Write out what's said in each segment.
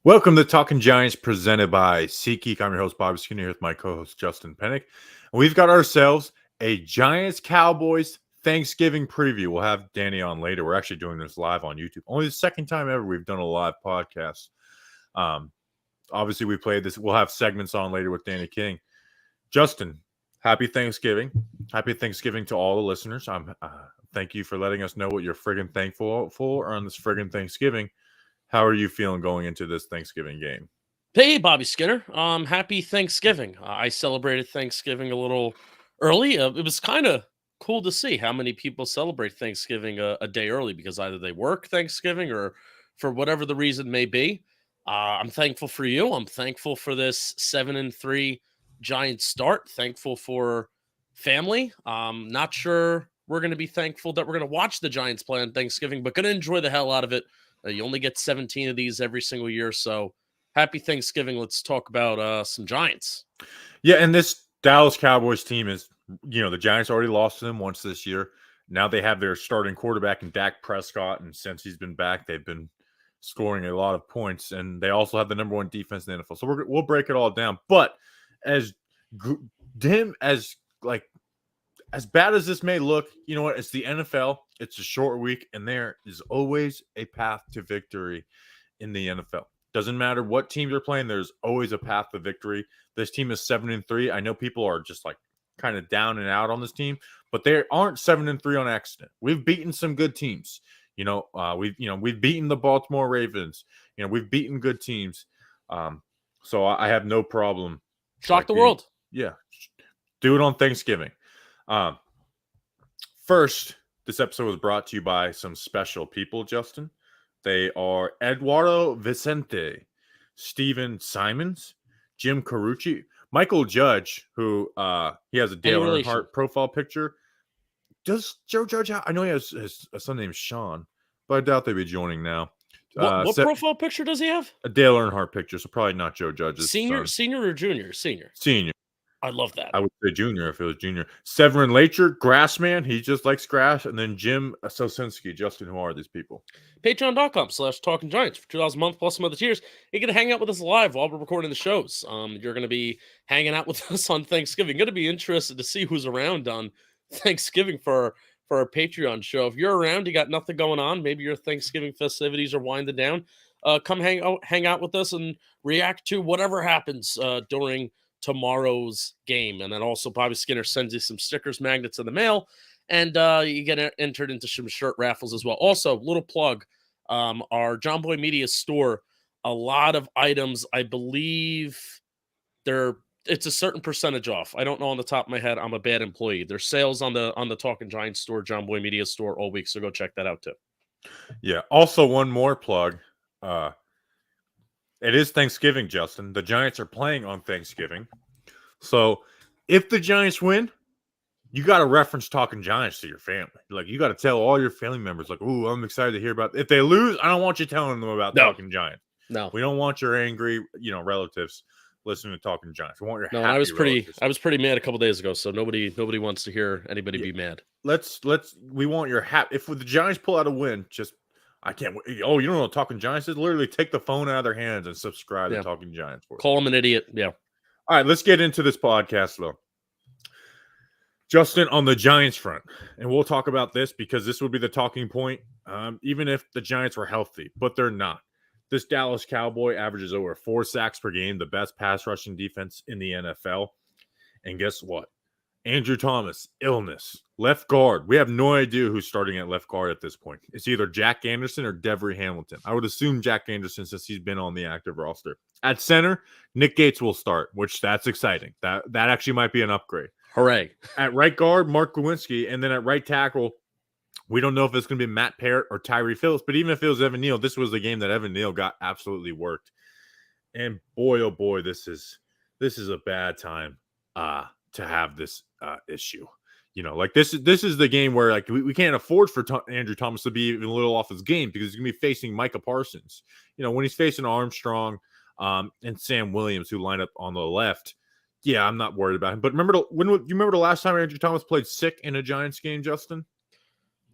Welcome to Talking Giants presented by SeatGeek. I'm your host, Bobby Skinner, here with my co-host, Justin Pennick. And we've got ourselves a Giants-Cowboys Thanksgiving preview. We'll have Danny on later. We're actually doing this live on YouTube. Only the second time ever we've done a live podcast. Obviously, we played this. We'll have segments on later with Danny King. Justin, happy Thanksgiving. Happy Thanksgiving to all the listeners. Thank you for letting us know what you're friggin' thankful for on this friggin' Thanksgiving. How are you feeling going into this Thanksgiving game? Hey, Bobby Skinner. Happy Thanksgiving. I celebrated Thanksgiving a little early. It was kind of cool to see how many people celebrate Thanksgiving a day early because either they work Thanksgiving or for whatever the reason may be. I'm thankful for you. I'm thankful for this 7-3 Giants start. Thankful for family. Not sure we're going to be thankful that we're going to watch the Giants play on Thanksgiving, but going to enjoy the hell out of it. You only get 17 of these every single year, so happy Thanksgiving. Let's talk about some Giants. Yeah, and this Dallas Cowboys team is, the Giants already lost to them once this year. Now they have their starting quarterback in Dak Prescott, and since he's been back, they've been scoring a lot of points, and they also have the number one defense in the NFL. So we'll break it all down. But as bad as this may look, you know what? It's the NFL. It's a short week, and there is always a path to victory in the NFL. Doesn't matter what team you're playing, there's always a path to victory. This team is 7-3. I know people are just like kind of down and out on this team, but they aren't 7-3 on accident. We've beaten some good teams. We've beaten the Baltimore Ravens. We've beaten good teams. So I have no problem. Shock the world. Yeah. Do it on Thanksgiving. First, this episode was brought to you by some special people, Justin. They are Eduardo Vicente, Steven Simons, Jim Carucci, Michael Judge, who he has a Dale Earnhardt profile picture. Does Joe Judge have? I know he has a son named Sean, but I doubt they'd be joining now. What profile picture does he have? A Dale Earnhardt picture, so probably not Joe Judge's senior or junior? Senior. I love that. I would say junior if it was junior. Severin Lacher, Grassman, he just likes grass. And then Jim Sosinski. Justin, who are these people? Patreon.com/Talking Giants for $2 a month plus some other tiers. You're going to hang out with us live while we're recording the shows. You're going to be hanging out with us on Thanksgiving. Going to be interested to see who's around on Thanksgiving for our Patreon show. If you're around, you got nothing going on, maybe your Thanksgiving festivities are winding down, come hang out with us and react to whatever happens during tomorrow's game. And then also Bobby Skinner sends you some stickers, magnets in the mail, and you get entered into some shirt raffles as well. Also, little plug, our John Boy Media store, a lot of items, I believe it's a certain percentage off. I don't know on the top of my head. I'm a bad employee. There's sales on the Talking Giants store, John Boy Media store all week, so go check that out too. Yeah. Also, one more plug. It is Thanksgiving, Justin. The Giants are playing on Thanksgiving. So if the Giants win, you got to reference Talking Giants to your family. Like, you got to tell all your family members, like, ooh, I'm excited to hear about it. If they lose, I don't want you telling them about Talking Giants. No. We don't want your angry, relatives listening to Talking Giants. We want your happy I was pretty mad a couple days ago, so nobody wants to hear anybody be mad. We want your happy. If the Giants pull out a win, just I can't. Oh, you don't know what Talking Giants is? Literally take the phone out of their hands and subscribe to Talking Giants. Call them an idiot. Yeah. All right, let's get into this podcast, though. Justin, on the Giants front, and we'll talk about this because this would be the talking point, even if the Giants were healthy, but they're not. This Dallas Cowboy averages over 4 sacks per game, the best pass rushing defense in the NFL. And guess what? Andrew Thomas, illness. Left guard. We have no idea who's starting at left guard at this point. It's either Jack Anderson or Devery Hamilton. I would assume Jack Anderson since he's been on the active roster. At center, Nick Gates will start, which that's exciting. That actually might be an upgrade. Hooray. At right guard, Mark Lewinsky. And then at right tackle, we don't know if it's going to be Matt Parrott or Tyree Phillips. But even if it was Evan Neal, this was the game that Evan Neal got absolutely worked. And boy, oh boy, this is a bad time to have this issue. This is the game where like we can't afford for Andrew Thomas to be even a little off his game because he's going to be facing Micah Parsons. When he's facing Armstrong and Sam Williams, who line up on the left, yeah, I'm not worried about him. But remember the last time Andrew Thomas played sick in a Giants game, Justin?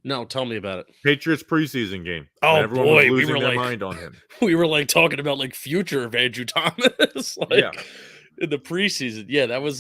No, tell me about it. Patriots preseason game. Oh When everyone was boy, losing their mind on him. we were like talking about like future of Andrew Thomas, Yeah. in the preseason. Yeah, that was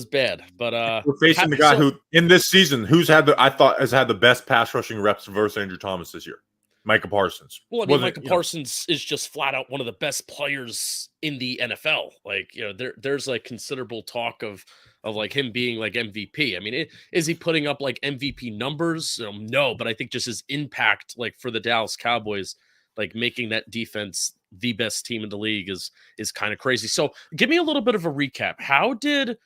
bad. But We're facing the guy who in this season has had the best pass rushing reps versus Andrew Thomas this year. Micah Parsons. Well, I mean, Micah Parsons is just flat out one of the best players in the NFL. Like, there's like considerable talk of like him being like MVP. I mean, is he putting up like MVP numbers? No, but I think just his impact, like for the Dallas Cowboys, like making that defense the best team in the league is kind of crazy. So, give me a little bit of a recap. How did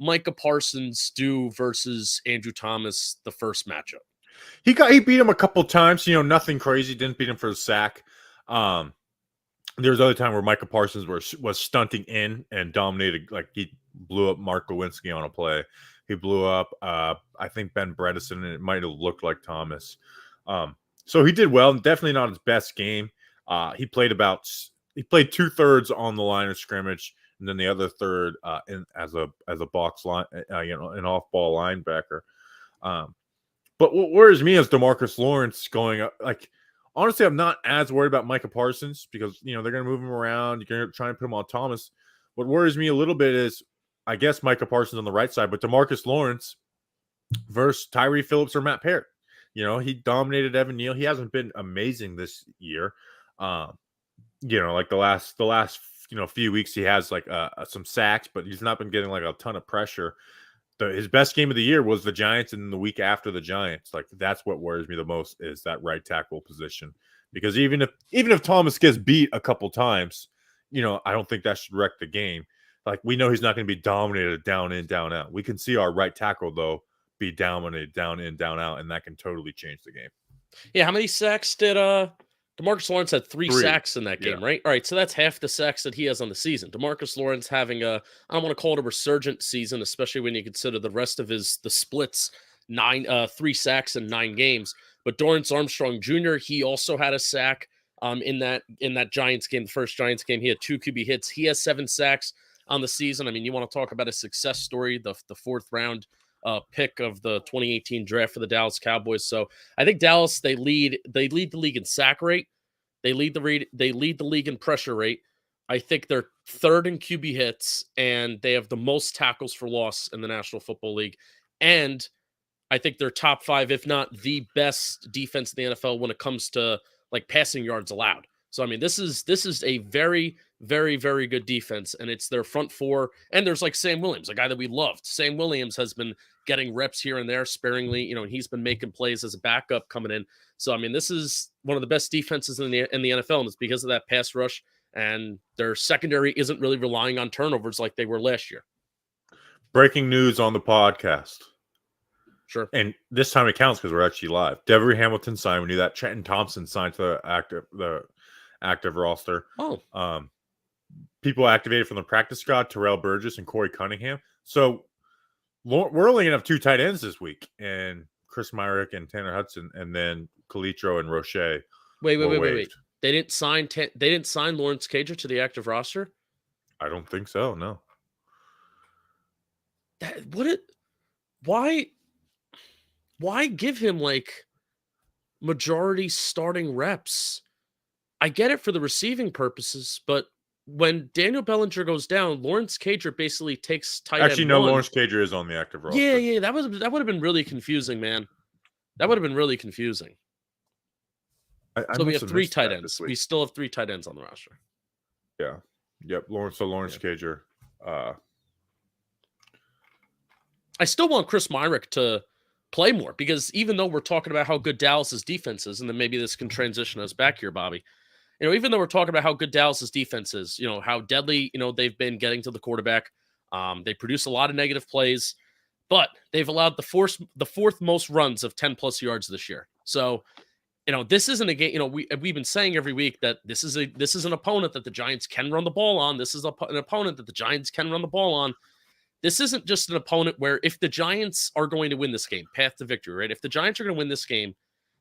Micah Parsons do versus Andrew Thomas the first matchup? He beat him a couple times, nothing crazy. Didn't beat him for a sack. There was other time where Micah Parsons was stunting in and dominated. Like he blew up Mark Lewinsky on a play. He blew up, I think, Ben Bredesen, and it might have looked like Thomas. So he did well. Definitely not his best game. He played 2/3 on the line of scrimmage, and then the other third as a box line, an off ball linebacker. But what worries me is DeMarcus Lawrence going up. Like, honestly, I'm not as worried about Micah Parsons because, they're going to move him around. You're going to try and put him on Thomas. What worries me a little bit is, I guess, Micah Parsons on the right side, but DeMarcus Lawrence versus Tyree Phillips or Matt Parrott. He dominated Evan Neal. He hasn't been amazing this year. Like the last few weeks, he has like some sacks, but he's not been getting like a ton of pressure. His best game of the year was the Giants, and the week after the Giants. Like, that's what worries me the most is that right tackle position. Because even if Thomas gets beat a couple times, I don't think that should wreck the game. Like, we know he's not going to be dominated down in, down out. We can see our right tackle though be dominated down in, down out, and that can totally change the game. Yeah, how many sacks did DeMarcus Lawrence had? Three sacks in that game, right? All right, so that's half the sacks that he has on the season. DeMarcus Lawrence having I don't want to call it a resurgent season, especially when you consider the rest of the splits, 3 sacks in 9 games. But Dorrance Armstrong Jr., he also had a sack in that Giants game, the first Giants game. He had 2 QB hits. He has 7 sacks on the season. I mean, you want to talk about a success story, the 4th round pick of the 2018 draft for the Dallas Cowboys. So I think Dallas, they lead the league in sack rate. They lead the league in pressure rate. I think they're 3rd in QB hits, and they have the most tackles for loss in the National Football League. And I think they're top 5, if not the best defense in the NFL when it comes to like passing yards allowed. So I mean, this is a very, very, very good defense, and it's their front 4. And there's like Sam Williams, a guy that we loved. Sam Williams has been getting reps here and there sparingly, and he's been making plays as a backup coming in. So I mean, this is one of the best defenses in the NFL, and it's because of that pass rush. And their secondary isn't really relying on turnovers like they were last year. Breaking news on the podcast. Sure. And this time it counts because we're actually live. Devery Hamilton signed. We knew that. Trenton Thompson signed to the active roster. Oh. People activated from the practice squad, Terrell Burgess and Corey Cunningham. So we're only going to have 2 tight ends this week, and Chris Myrick and Tanner Hudson, and then Calitro and Roche. Wait. They didn't sign Lawrence Cager to the active roster? I don't think so, no. Why give him like majority starting reps? I get it for the receiving purposes, but when Daniel Bellinger goes down, Lawrence Cager basically takes tight end. Actually, no, Lawrence Cager is on the active roster. Yeah, that would have been really confusing, man. That would have been really confusing. So we have 3 tight ends. We still have 3 tight ends on the roster. Yeah. Yep. Lawrence Cager. I still want Chris Myrick to play more, because even though we're talking about how good Dallas's defense is, and then maybe this can transition us back here, Bobby. Even though we're talking about how good Dallas's defense is, how deadly, they've been getting to the quarterback. They produce a lot of negative plays, but they've allowed the 4th most runs of 10+ yards this year. So, this isn't a game. We've been saying every week that this is an opponent that the Giants can run the ball on. This is an opponent that the Giants can run the ball on. This isn't just an opponent where if the Giants are going to win this game, path to victory, right? If the Giants are going to win this game,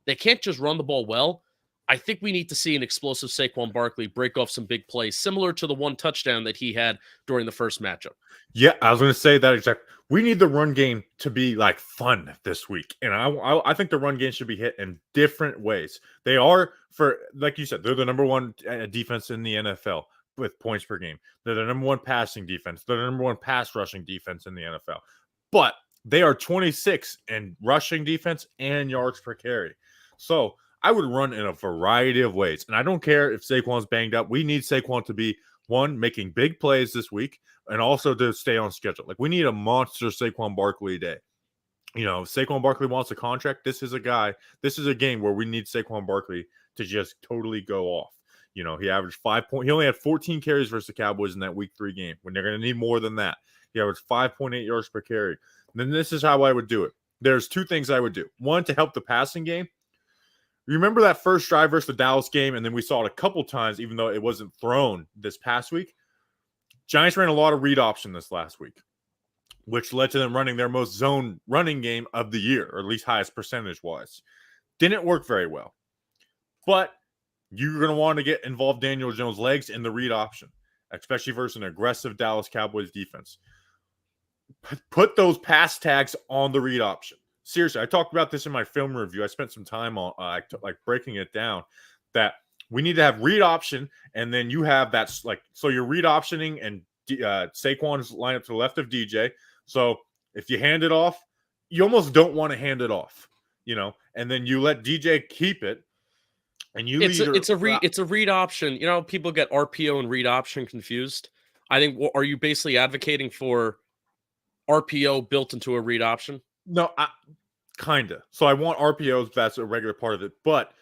they can't just run the ball well. I think we need to see an explosive Saquon Barkley break off some big plays, similar to the one touchdown that he had during the first matchup. Yeah, I was going to say that exactly. We need the run game to be like fun this week, and I think the run game should be hit in different ways. They are, for like you said, they're the number one defense in the NFL with points per game. They're the number one passing defense. They're the number one pass rushing defense in the NFL. But they are 26 in rushing defense and yards per carry. So I would run in a variety of ways, and I don't care if Saquon's banged up. We need Saquon to be one making big plays this week, and also to stay on schedule. Like, we need a monster Saquon Barkley day. You know, if Saquon Barkley wants a contract, this is a game where we need Saquon Barkley to just totally go off. You know, he averaged 5 points. He only had 14 carries versus the Cowboys in that week 3 game when they're going to need more than that. He averaged 5.8 yards per carry. And then this is how I would do it. There's 2 things I would do. One, to help the passing game. Remember that first drive versus the Dallas game, and then we saw it a couple times, even though it wasn't thrown this past week. Giants ran a lot of read option this last week, which led to them running their most zone running game of the year, or at least highest percentage-wise. Didn't work very well. But you're going to want to get involved Daniel Jones' legs in the read option, especially versus an aggressive Dallas Cowboys defense. Put those pass tags on the read option. Seriously, I talked about this in my film review. I spent some time on like breaking it down, that we need to have read option, and then you have that, like, so you're read optioning, and Saquon's line up to the left of DJ. So if you hand it off, you almost don't want to hand it off, you know, and then you let DJ keep it, and you it's a read option. You know, people get RPO and read option confused. I think, are you basically advocating for RPO built into a read option? No, kind of. So I want RPOs. That's a regular part of it, but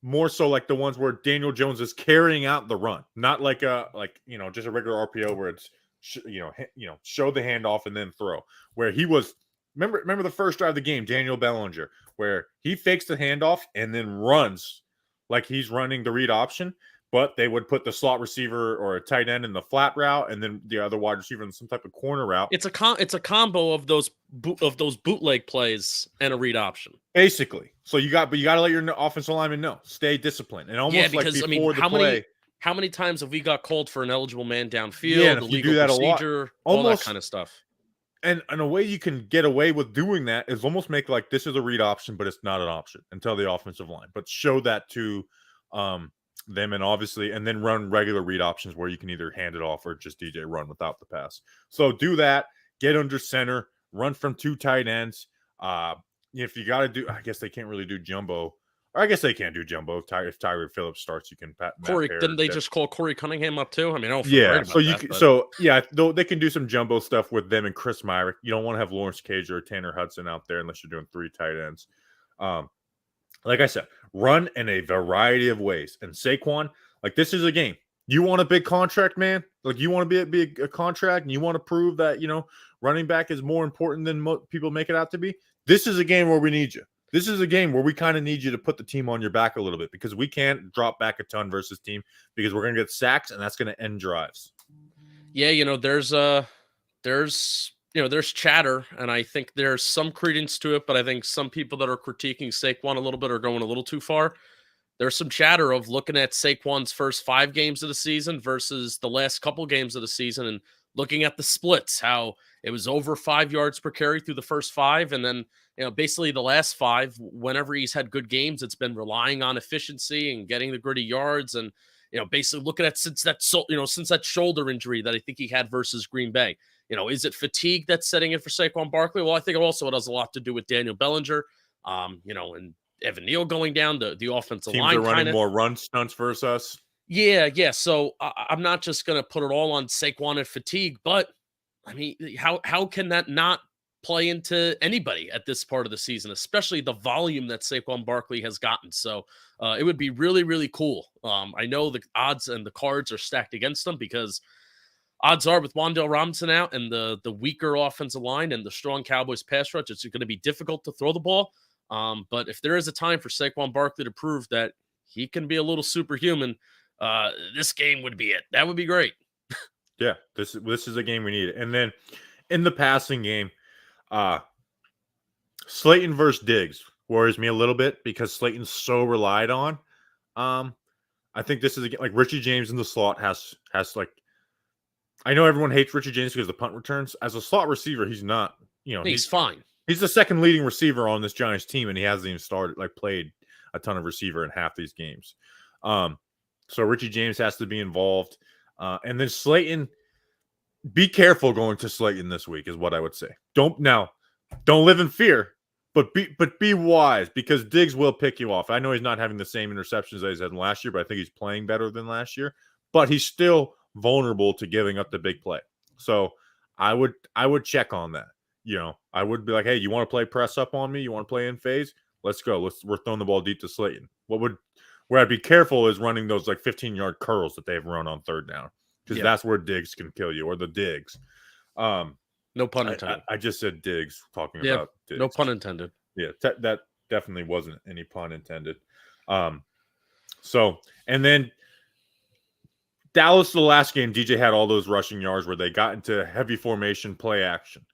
more so like the ones where Daniel Jones is carrying out the run, not like just a regular RPO where it's show the handoff and then throw. Where he was, remember the first drive of the game, Daniel Bellinger, where he fakes the handoff and then runs like he's running the read option. But they would put the slot receiver or a tight end in the flat route, and then the other wide receiver in some type of corner route. It's a combo of those bootleg plays and a read option, basically. So you got to let your offensive lineman know, stay disciplined, and almost because, like before the play. How many times have we got called for an eligible man downfield? Yeah, and if you do that procedure, a lot, all that kind of stuff. And a way you can get away with doing that is almost make like this is a read option, but it's not an option until the offensive line. But show that to them, and obviously, and then run regular read options where you can either hand it off or just DJ run without the pass. So do that, get under center, run from 2 tight ends. If you got to do, I guess they can't really do jumbo. Or I guess they can't do jumbo. If Tyler Phillips starts, you can pat Corey. Didn't they just call Corey Cunningham up too? I mean, I don't feel great about that, they can do some jumbo stuff with them and Chris Myrick. You don't want to have Lawrence Cage or Tanner Hudson out there unless you're doing 3 tight ends. Like I said, run in a variety of ways. And Saquon, like, this is a game. You want a big contract, man? Like, you want to be a contract, and you want to prove that, running back is more important than people make it out to be? This is a game where we need you. This is a game where we kind of need you to put the team on your back a little bit, because we can't drop back a ton versus team, because we're going to get sacks, and that's going to end drives. Yeah, there's chatter, and I think there's some credence to it, but I think some people that are critiquing Saquon a little bit are going a little too far. There's some chatter of looking at Saquon's first 5 games of the season versus the last couple games of the season, and looking at the splits, how it was over 5 yards per carry through the first 5, and then basically the last 5, whenever he's had good games, it's been relying on efficiency and getting the gritty yards, and basically looking at since that shoulder injury that I think he had versus Green Bay. Is it fatigue that's setting in for Saquon Barkley? Well, I think also it has a lot to do with Daniel Bellinger, and Evan Neal going down. The offensive Teams line are running more run stunts versus us. Yeah. So I'm not just going to put it all on Saquon and fatigue, but I mean, how can that not play into anybody at this part of the season, especially the volume that Saquon Barkley has gotten? So it would be really, really cool. I know the odds and the cards are stacked against them, because odds are with Wan'Dale Robinson out and the weaker offensive line and the strong Cowboys pass rush, it's going to be difficult to throw the ball. But if there is a time for Saquon Barkley to prove that he can be a little superhuman, this game would be it. That would be great. Yeah, this is a game we need. And then in the passing game, Slayton versus Diggs worries me a little bit, because Slayton's so relied on. I think this is like Richie James in the slot has like. I know everyone hates Richie James because of the punt returns. As a slot receiver, he's not. He's fine. He's the second leading receiver on this Giants team, and he hasn't even played a ton of receiver in half these games. So Richie James has to be involved, and then Slayton. Be careful going to Slayton this week, is what I would say. Don't live in fear, but be wise, because Diggs will pick you off. I know he's not having the same interceptions that he's had last year, but I think he's playing better than last year. But he's still vulnerable to giving up the big play. So I would check on that. I would be like, hey, you want to play press up on me? You want to play in phase? Let's go. We're throwing the ball deep to Slayton. Where I'd be careful is running those like 15-yard curls that they've run on third down, because that's where Diggs can kill you, or the Diggs. No pun intended. I just said Diggs talking about Diggs. No pun intended. Yeah, that definitely wasn't any pun intended. So, and then Dallas, the last game, DJ had all those rushing yards where they got into heavy formation play action.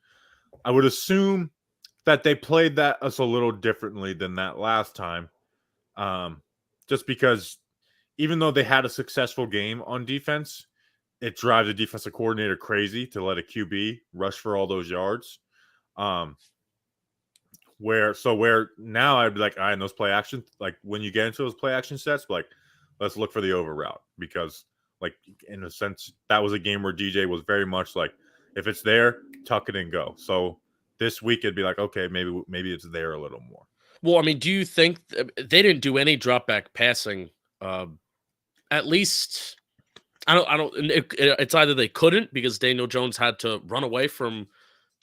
I would assume that they played that us a little differently than that last time. Just because even though they had a successful game on defense, it drives the defensive coordinator crazy to let a QB rush for all those yards. Where now I'd be like, all right, in those play action, like when you get into those play action sets, like let's look for the over route, because like in a sense that was a game where DJ was very much like, if it's there, tuck it and go. So this week it'd be like, okay, maybe it's there a little more. Well, I mean, do you think they didn't do any drop back passing? At least I don't. It's either they couldn't because Daniel Jones had to run away from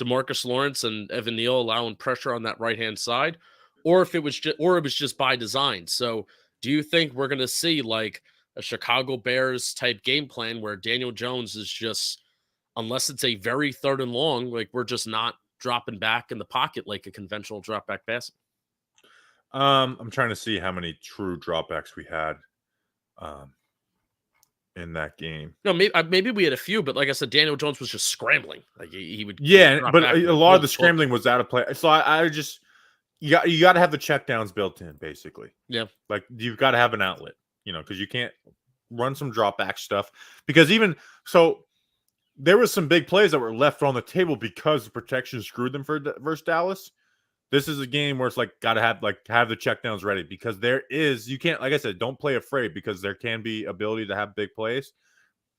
DeMarcus Lawrence and Evan Neal, allowing pressure on that right hand side, or if it was just by design. So, do you think we're going to see like a Chicago Bears type game plan where Daniel Jones is just, unless it's a very third and long, like we're just not dropping back in the pocket like a conventional drop back passing? I'm trying to see how many true dropbacks we had in that game. No, maybe we had a few, but like I said, Daniel Jones was just scrambling. Like he would. But a lot of the scrambling was out of play. So I just you got to have the checkdowns built in, basically. Yeah, like you've got to have an outlet, because you can't run some dropback stuff, because even so, there was some big plays that were left on the table because the protection screwed them versus Dallas. This is a game where it's like got to have the checkdowns ready, because you can't, like I said, don't play afraid, because there can be ability to have big plays,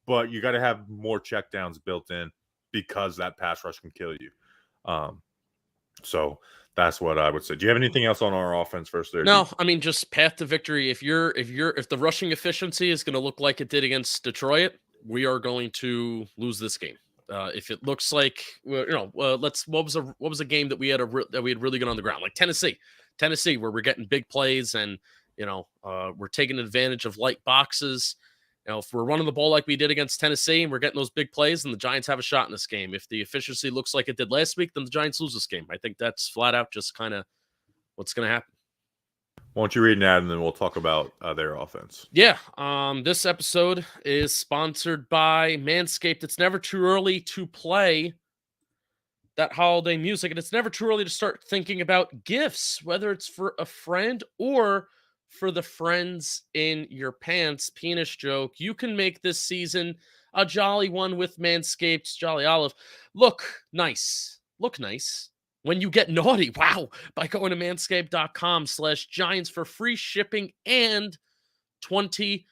but you got to have more checkdowns built in, because that pass rush can kill you. So that's what I would say. Do you have anything else on our offense first there? No, I mean, just path to victory. If the rushing efficiency is going to look like it did against Detroit, we are going to lose this game. If it looks like what was a game that we had really good on the ground, like Tennessee, where we're getting big plays and we're taking advantage of light boxes. If we're running the ball like we did against Tennessee and we're getting those big plays, then the Giants have a shot in this game. If the efficiency looks like it did last week, then the Giants lose this game. I think that's flat out just kind of what's going to happen. Why don't you read an ad and then we'll talk about their offense? Yeah. This episode is sponsored by Manscaped. It's never too early to play that holiday music, and it's never too early to start thinking about gifts, whether it's for a friend or for the friends in your pants. Penis joke. You can make this season a jolly one with Manscaped's Jolly Olive. Look nice. When you get naughty, wow, by going to manscaped.com/Giants for free shipping and 20%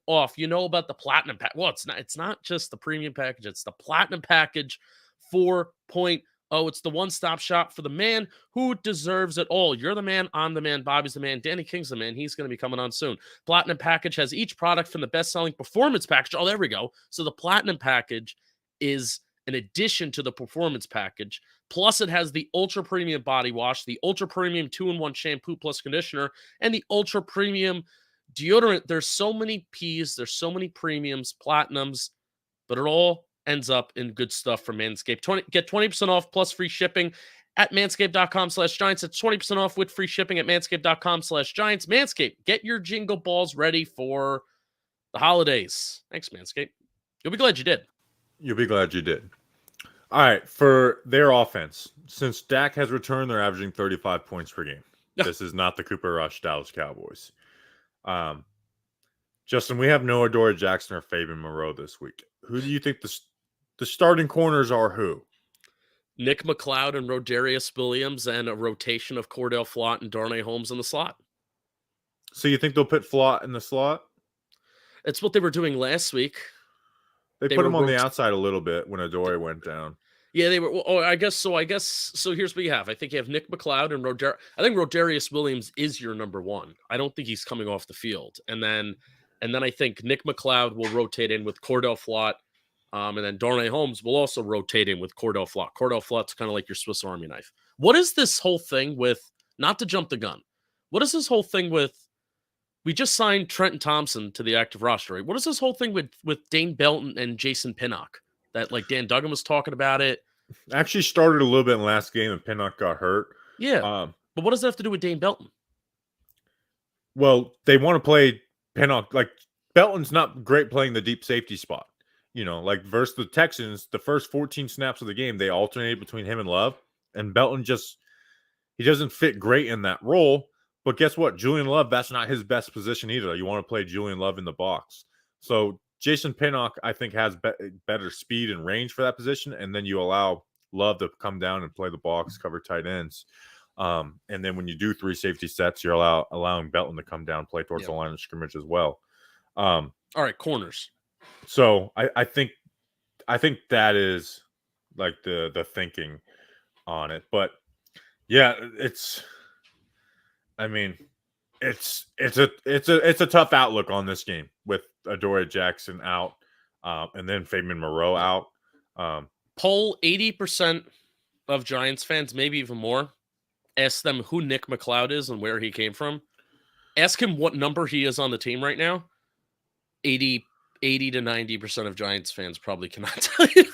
off. You know about the platinum pack. Well, it's not just the premium package, it's the platinum package 4.0. It's the one-stop shop for the man who deserves it all. You're the man, I'm the man, Bobby's the man, Danny King's the man. He's going to be coming on soon. Platinum package has each product from the best-selling performance package. Oh, there we go. So the platinum package is an addition to the performance package. Plus, it has the ultra premium body wash, the ultra premium 2-in-1 shampoo plus conditioner, and the ultra premium deodorant. There's so many P's, there's so many premiums, platinums, but it all ends up in good stuff from Manscaped. Get 20% off plus free shipping at manscaped.com/Giants. It's 20% off with free shipping at manscaped.com/Giants. Manscaped, get your jingle balls ready for the holidays. Thanks, Manscaped. You'll be glad you did. You'll be glad you did. All right, for their offense, since Dak has returned, they're averaging 35 points per game. This is not the Cooper Rush Dallas Cowboys. Justin, we have Noah Dora Jackson or Fabian Moreau this week. Who do you think the starting corners are? Who? Nick McLeod and Rodarius Williams, and a rotation of Cordell Flott and Darnay Holmes in the slot. So you think they'll put Flott in the slot? It's what they were doing last week. They put him on the outside a little bit when Adoree went down. Yeah, they were. Oh, I guess so. Here's what you have. I think you have Nick McLeod and I think Rodarius Williams is your number one. I don't think he's coming off the field. And then I think Nick McLeod will rotate in with Cordell Flott. And then Darnay Holmes will also rotate in with Cordell Flott. Cordell Flott's kind of like your Swiss Army knife. What is this whole thing with, not to jump the gun, what is this whole thing with, we just signed Trenton Thompson to the active roster, right? What is this whole thing with Dane Belton and Jason Pinnock? That, like, Dan Duggan was talking about it. Actually started a little bit in the last game and Pinnock got hurt. Yeah. But what does that have to do with Dane Belton? Well, they want to play Pinnock. Like, Belton's not great playing the deep safety spot. Like versus the Texans, the first 14 snaps of the game, they alternated between him and Love. And Belton he doesn't fit great in that role. But guess what? Julian Love, that's not his best position either. You want to play Julian Love in the box. So Jason Pinnock, I think, has better speed and range for that position. And then you allow Love to come down and play the box, cover tight ends. And then when you do 3 safety sets, you're allowing Belton to come down, play towards the line of scrimmage as well. All right, corners. So I think that is like the thinking on it. But yeah, it's a tough outlook on this game with Adoree Jackson out, and then Fabian Moreau out. Poll 80% of Giants fans, maybe even more. Ask them who Nick McLeod is and where he came from. Ask him what number he is on the team right now. 80 to 90% of Giants fans probably cannot tell you.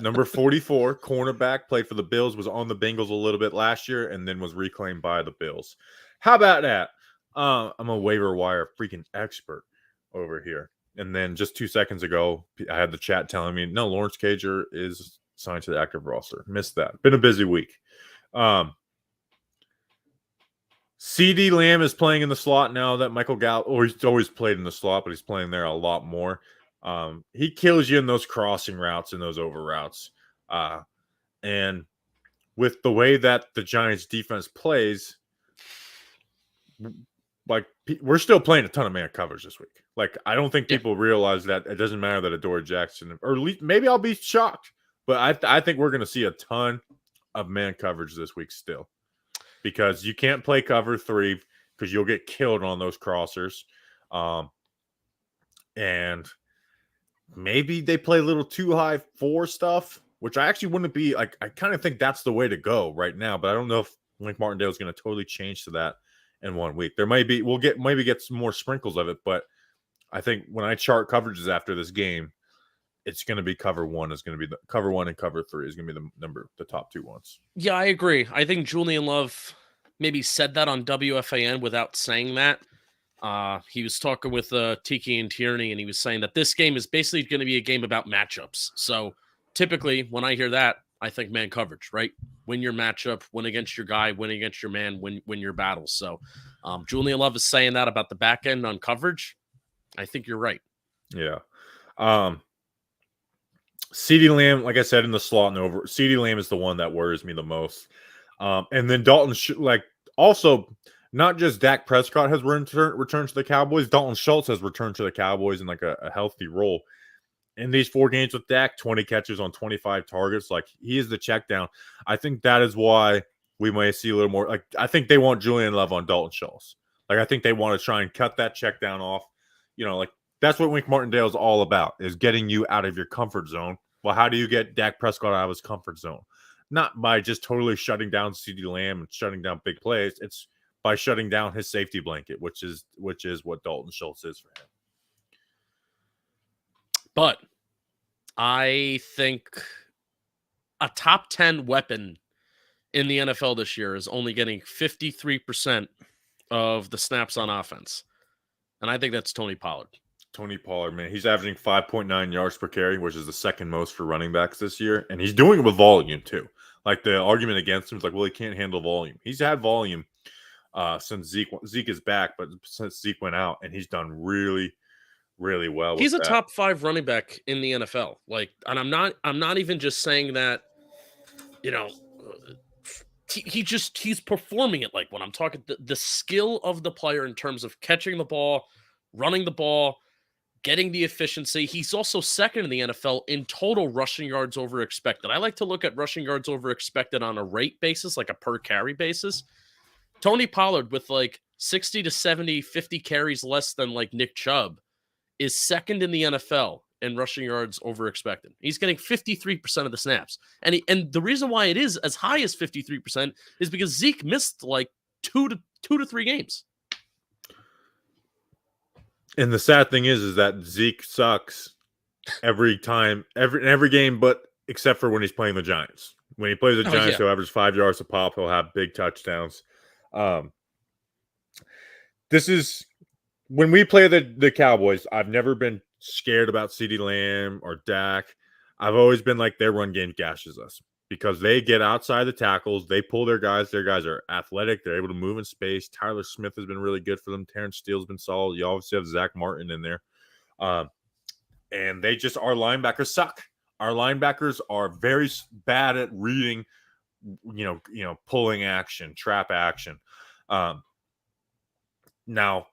Number 44, cornerback, played for the Bills, was on the Bengals a little bit last year, and then was reclaimed by the Bills. How about that? I'm a waiver wire freaking expert over here. And then just 2 seconds ago, I had the chat telling me, no, Lawrence Cager is signed to the active roster. Missed that. Been a busy week. CD Lamb is playing in the slot now that Michael Gallup, or he's always played in the slot, but he's playing there a lot more. He kills you in those crossing routes and those over routes. And with the way that the Giants defense plays, like, we're still playing a ton of man coverage this week. Like, I don't think people realize that it doesn't matter that Adoree Jackson, or at least maybe I'll be shocked, but I think we're going to see a ton of man coverage this week still, because you can't play cover 3 because you'll get killed on those crossers. And maybe they play a little too high 4 stuff, which I actually wouldn't be like, I kind of think that's the way to go right now, but I don't know if Wink Martindale is going to totally change to that in 1 week. There might be, maybe get some more sprinkles of it, but I think when I chart coverages after this game, it's going to be cover 1 is going to be the cover 1 and cover 3 is going to be the top 2 ones. Yeah, I agree. I think Julian Love maybe said that on WFAN without saying that. He was talking with Tiki and Tierney, and he was saying that this game is basically going to be a game about matchups. So typically when I hear that, I think man coverage, right? Win your matchup, win against your guy, win against your man, win your battles. So Julian Love is saying that about the back end on coverage. I think you're right. Yeah. CeeDee Lamb, like I said, in the slot and over. CeeDee Lamb is the one that worries me the most. And then Dalton, also, not just Dak Prescott has returned to the Cowboys. Dalton Schultz has returned to the Cowboys in like a healthy role. In these 4 games with Dak, 20 catches on 25 targets. Like, he is the check down. I think that is why we may see a little more. Like, I think they want Julian Love on Dalton Schultz. Like, I think they want to try and cut that check down off. Like, that's what Wink Martindale is all about, is getting you out of your comfort zone. Well, how do you get Dak Prescott out of his comfort zone? Not by just totally shutting down CeeDee Lamb and shutting down big plays. It's by shutting down his safety blanket, which is what Dalton Schultz is for him. But I think a top 10 weapon in the NFL this year is only getting 53% of the snaps on offense. And I think that's Tony Pollard. Tony Pollard, man, he's averaging 5.9 yards per carry, which is the second most for running backs this year. And he's doing it with volume too. Like, the argument against him is like, well, he can't handle volume. He's had volume. since Zeke is back, but since Zeke went out, and he's done really, really well with He's a that. top 5 running back in the NFL. Like, and I'm not even just saying that, you know, he's performing it like when I'm talking the skill of the player in terms of catching the ball, running the ball, getting the efficiency. He's also second in the NFL in total rushing yards over expected. I like to look at rushing yards over expected on a rate basis, like a per carry basis. Tony Pollard with like 60 to 70, 50 carries less than like Nick Chubb is second in the NFL in rushing yards over expected. He's getting 53% of the snaps. And the reason why it is as high as 53% is because Zeke missed like two to three games. And the sad thing is that Zeke sucks every time, every game, but except for when he's playing the Giants. When he plays the Giants, he'll average 5 yards a pop. He'll have big touchdowns. This is when we play the Cowboys. I've never been scared about CeeDee Lamb or Dak. I've always been like their run game gashes us because they get outside the tackles. They pull their guys. Their guys are athletic. They're able to move in space. Tyler Smith has been really good for them. Terrence Steele's been solid. You obviously have Zach Martin in there. And they just, our linebackers suck. Our linebackers are very bad at reading, pulling action, trap action. Now,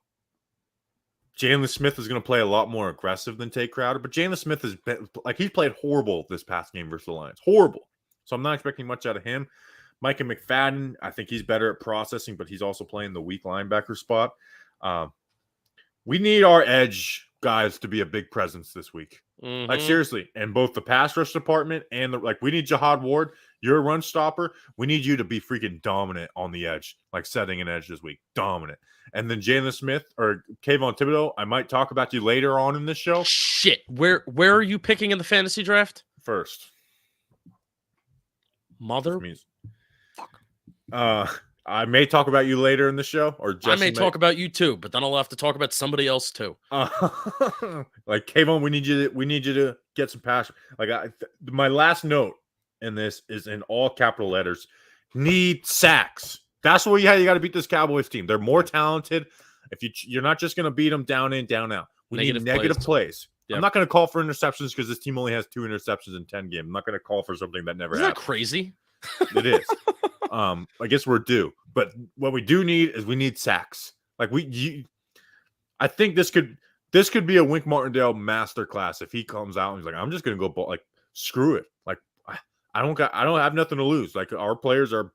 Jalen Smith is going to play a lot more aggressive than Tate Crowder, but Jalen Smith has been like he played horrible this past game versus the Lions. Horrible. So I'm not expecting much out of him. Micah McFadden, I think he's better at processing, but he's also playing the weak linebacker spot. We need our edge guys to be a big presence this week. Mm-hmm. Like seriously, and both the pass rush department and we need Jihad Ward. You're a run stopper. We need you to be freaking dominant on the edge, like setting an edge this week. Dominant. And then Jalen Smith or Kayvon Thibodeau, I might talk about you later on in this show. Shit. Where are you picking in the fantasy draft? First. Mother. Fuck. I may talk about you later in the show, or Jesse I may talk about you too, but then I'll have to talk about somebody else too. Like Kayvon, we need you to get some passion. Like my last note in this is in all capital letters: need sacks. That's how you got to beat this Cowboys team. They're more talented. If you're not just going to beat them down in, down out. We need negative plays. Yep. I'm not going to call for interceptions because this team only has 2 interceptions in 10 games. I'm not going to call for something that never happened. Isn't that crazy? It is. I guess we're due. But what we do need is we need sacks. Like I think this could be a Wink Martindale masterclass if he comes out and he's like, I'm just going to go screw it. Like I don't have nothing to lose. Like our players are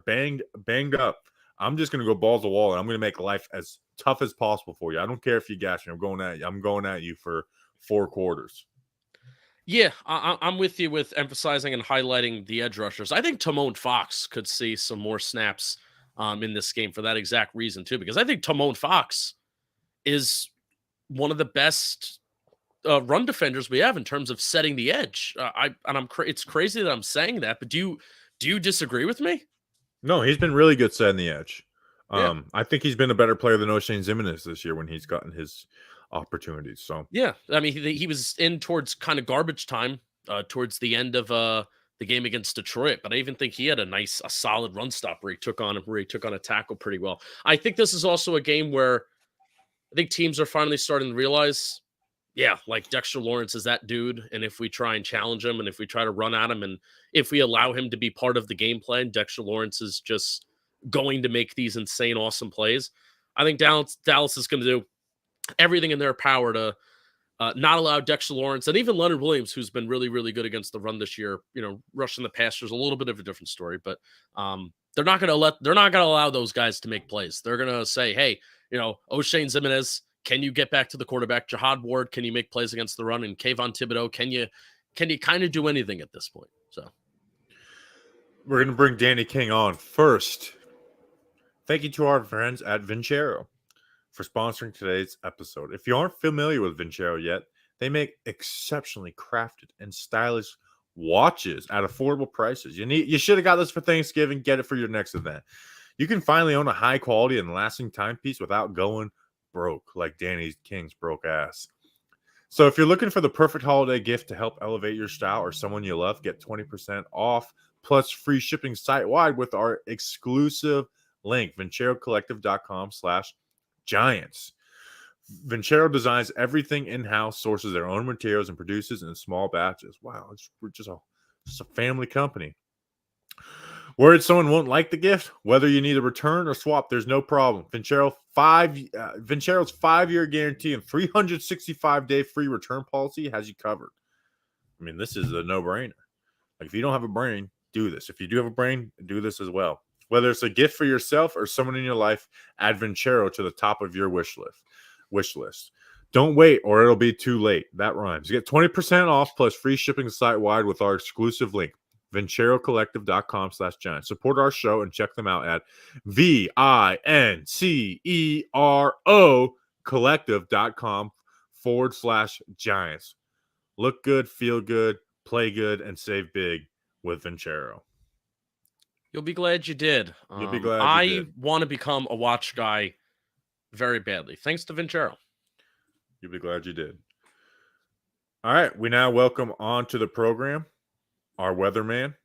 banged up. I'm just going to go balls to the wall and I'm going to make life as tough as possible for you. I don't care if you gash me. I'm going at you for 4 quarters. Yeah, I'm with you with emphasizing and highlighting the edge rushers. I think Timon Fox could see some more snaps in this game for that exact reason too, because I think Timon Fox is one of the best run defenders we have in terms of setting the edge. It's crazy that I'm saying that, but do you disagree with me? No, he's been really good setting the edge. I think he's been a better player than O'Shane Ximines this year when he's gotten his opportunities. So yeah, I mean he was in towards kind of garbage time towards the end of the game against Detroit, but I even think he had a solid run stop where he took on a tackle pretty well. I think this is also a game where I think teams are finally starting to realize, yeah, like Dexter Lawrence is that dude, and if we try and challenge him, and if we try to run at him, and if we allow him to be part of the game plan, Dexter Lawrence is just going to make these insane, awesome plays. I think Dallas is going to do everything in their power to not allow Dexter Lawrence and even Leonard Williams, who's been really, really good against the run this year. Rushing the passer is a little bit of a different story, but they're not going to allow those guys to make plays. They're going to say, hey, O'Shane Ximines, can you get back to the quarterback? Jihad Ward, can you make plays against the run? And Kayvon Thibodeau, can you kind of do anything at this point? So we're going to bring Danny King on first. Thank you to our friends at Vincero for sponsoring today's episode. If you aren't familiar with Vincero yet, they make exceptionally crafted and stylish watches at affordable prices. You should have got this for Thanksgiving. Get it for your next event. You can finally own a high quality and lasting timepiece without going broke like Danny King's broke ass. So if you're looking for the perfect holiday gift to help elevate your style or someone you love, get 20% off plus free shipping site-wide with our exclusive link, VinceroCollective.com/Giants. Vincero designs everything in-house, sources their own materials, and produces in small batches. Wow, we're just a family company. Worried someone won't like the gift? Whether you need a return or swap, there's no problem. Vincero's 5-year guarantee and 365-day free return policy has you covered. I mean, this is a no-brainer. Like, if you don't have a brain, do this. If you do have a brain, do this as well. Whether it's a gift for yourself or someone in your life, add Vincero to the top of your wish list. Don't wait or it'll be too late. That rhymes. You get 20% off plus free shipping site-wide with our exclusive link, VinceroCollective.com/Giants. Support our show and check them out at VINCERO Collective.com/Giants. Look good, feel good, play good, and save big with Vincero. You'll be glad you did. You'll be glad you did. I want to become a watch guy very badly, thanks to Vincero. You'll be glad you did. All right, we now welcome onto the program our weatherman.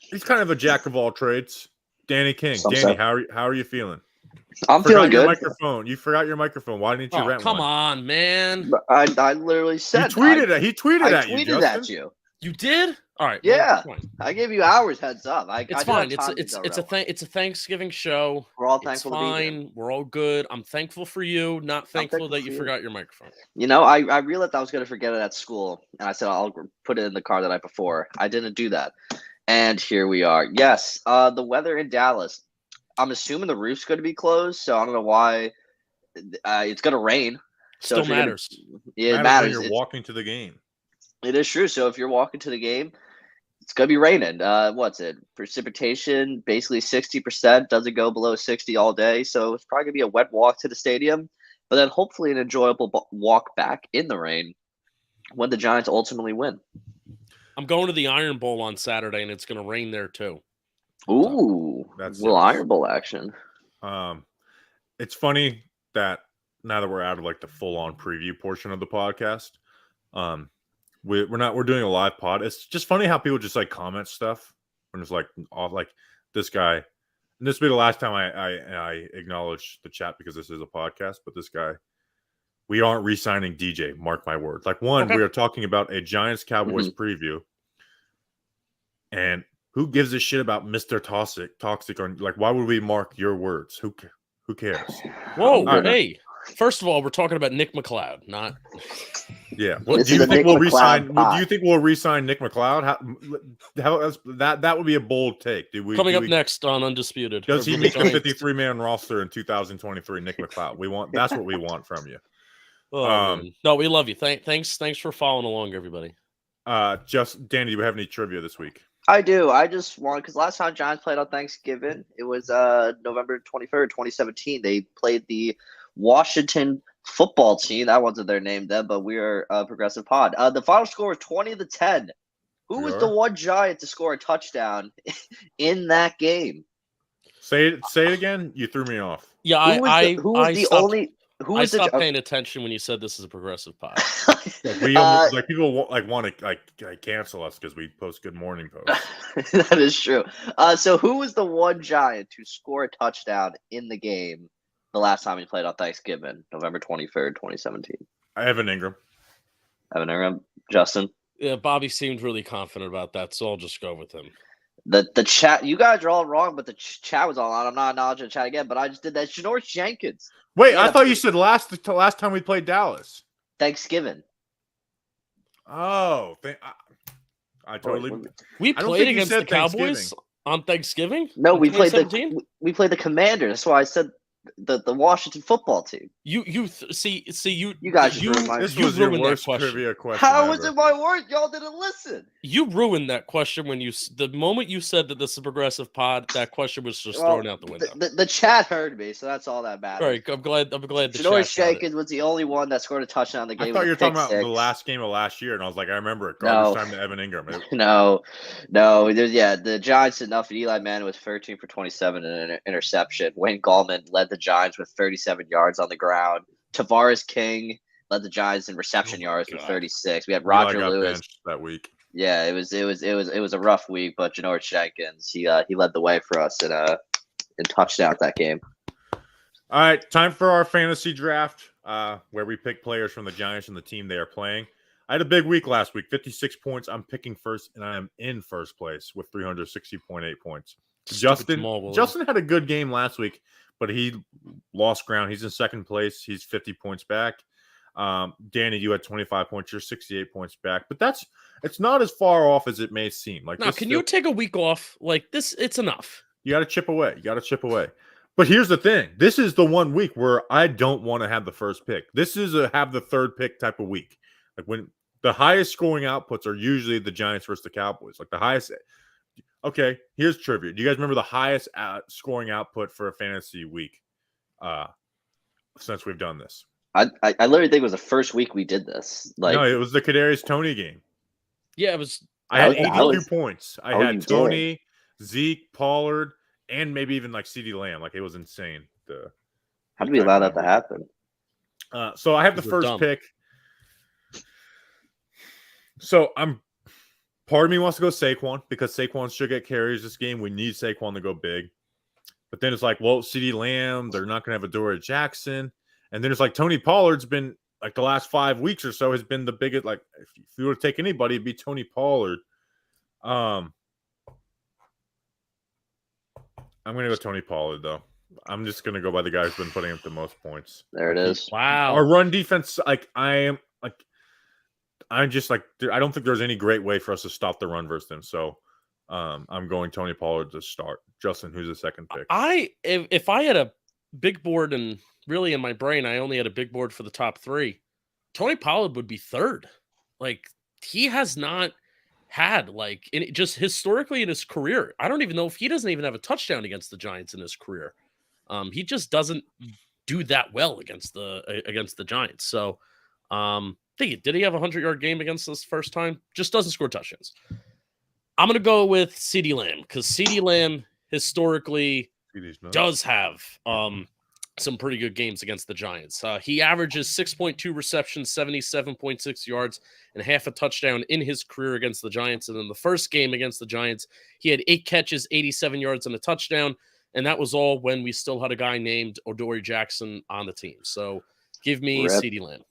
He's kind of a jack of all trades, Danny King. Danny, how are you feeling? I'm feeling good. Microphone. You forgot your microphone. Why didn't you rent one? Come on, man. I literally said he tweeted at you. I tweeted at you. You did? All right. Yeah. Well, I gave you hours heads up. It's fine. It's a Thanksgiving show. We're all thankful to be here. Fine. We're all good. I'm thankful for you. Not thankful that you forgot your microphone. You know, I realized I was going to forget it at school, and I said I'll put it in the car the night before. I didn't do that, and here we are. Yes, the weather in Dallas. I'm assuming the roof's going to be closed, so I don't know why. It's going to rain. So Still matters. It matters. You're walking to the game. It is true. So if you're walking to the game, it's going to be raining. What's it? Precipitation, basically 60%. Doesn't go below 60 all day. So it's probably going to be a wet walk to the stadium, but then hopefully an enjoyable walk back in the rain when the Giants ultimately win. I'm going to the Iron Bowl on Saturday, and it's going to rain there too. Ooh, that's little Iron Bowl action. It's funny that now that we're out of like the full-on preview portion of the podcast, we're doing a live pod. It's just funny how people just like comment stuff when it's like off, like this guy. And this will be the last time I acknowledge the chat because this is a podcast. But this guy, we aren't re-signing DJ. Mark my words. Like we are talking about a Giants-Cowboys preview, and who gives a shit about Mr. Toxic? On like, why would we mark your words? Who cares? Whoa, hey. First of all, we're talking about Nick McLeod, not. Yeah. What do you think we'll resign? Do you think we'll resign Nick McLeod? How that would be a bold take. Coming up next on Undisputed. Does he meet the 53-man roster in 2023? Nick McLeod. That's what we want from you. No, we love you. Thanks for following along, everybody. Danny, do we have any trivia this week? I do. I just want because last time Giants played on Thanksgiving, it was November 23rd, 2017. They played the Washington football team. That wasn't their name then, but we are a progressive pod. The final score was 20-10. Who was the one Giant to score a touchdown in that game? Say it again. You threw me off. Yeah, I stopped paying attention when you said this is a progressive pod. People want to cancel us because we post good morning posts. That is true. So who was the one Giant to score a touchdown in the game the last time he played on Thanksgiving, November 23rd, 2017? Evan Ingram. Justin? Yeah, Bobby seemed really confident about that, so I'll just go with him. The chat, you guys are all wrong, but the chat was all on. I'm not acknowledging the chat again, but I just did that. Janoris Jenkins. Wait, I thought you said last time we played Dallas. Thanksgiving. Oh, I totally. We played against the Cowboys on Thanksgiving. No, we played the Commanders. That's why I said the Washington football team. You guys. This was your worst trivia question. How was it my worst? Y'all didn't listen. You ruined that question when the moment you said that this is a progressive pod. That question was just thrown out the window. The chat heard me, so that's all that matters. All right, I'm glad. Janoris Jenkins was the only one that scored a touchdown in the game. I thought you were talking about the last game of last year, and I was like, I remember it. Garbage time to Evan Ingram. No. The Giants did nothing. Eli Manning was 13 for 27 and an interception. Wayne Gallman led the Giants with 37 yards on the ground. Tavares King led the Giants in reception yards with 36. We had Roger Lewis that week. Yeah, it was a rough week, but Janoris Jenkins, he led the way for us in touchdowns that game. All right, time for our fantasy draft, where we pick players from the Giants and the team they are playing. I had a big week last week, 56 points. I'm picking first, and I am in first place with 360.8 points. Justin had a good game last week, but he lost ground. He's in second place. He's 50 points back. Danny, you had 25 points. You're 68 points back, but it's not as far off as it may seem. Like, now, can you take a week off? Like this, it's enough. You got to chip away. But here's the thing. This is the one week where I don't want to have the first pick. This is a have the third pick type of week. Like when the highest scoring outputs are usually the Giants versus the Cowboys. Like the highest. Okay, here's trivia. Do you guys remember the highest scoring output for a fantasy week since we've done this? I literally think it was the first week we did this. Like, no, it was the Kadarius Toney game. Yeah, it was. I had 82 points. I had Toney, Zeke, Pollard, and maybe even like CeeDee Lamb. Like it was insane. How did we allow that to happen? So I have the first pick. So part of me wants to go Saquon because Saquon should get carries this game. We need Saquon to go big. But then it's like, well, CeeDee Lamb, they're not going to have Adoree Jackson. And then it's like Tony Pollard's been like the last 5 weeks or so has been the biggest. Like if you were to take anybody, it'd be Tony Pollard. I'm going to go Tony Pollard, though. I'm just going to go by the guy who's been putting up the most points. There it is. Wow. Our run defense, I don't think there's any great way for us to stop the run versus them. So I'm going Tony Pollard to start. Justin, who's the second pick? If I had a big board and really in my brain, I only had a big board for the top 3, Tony Pollard would be third. Like he has not had just historically in his career. I don't even know if he doesn't even have a touchdown against the Giants in his career. He just doesn't do that well against the Giants. So did he have a 100-yard game against us first time? Just doesn't score touchdowns. I'm going to go with CeeDee Lamb because CeeDee Lamb historically does have some pretty good games against the Giants. He averages 6.2 receptions, 77.6 yards, and half a touchdown in his career against the Giants. And in the first game against the Giants, he had 8 catches, 87 yards, and a touchdown. And that was all when we still had a guy named Adoree Jackson on the team. So give me CeeDee Lamb.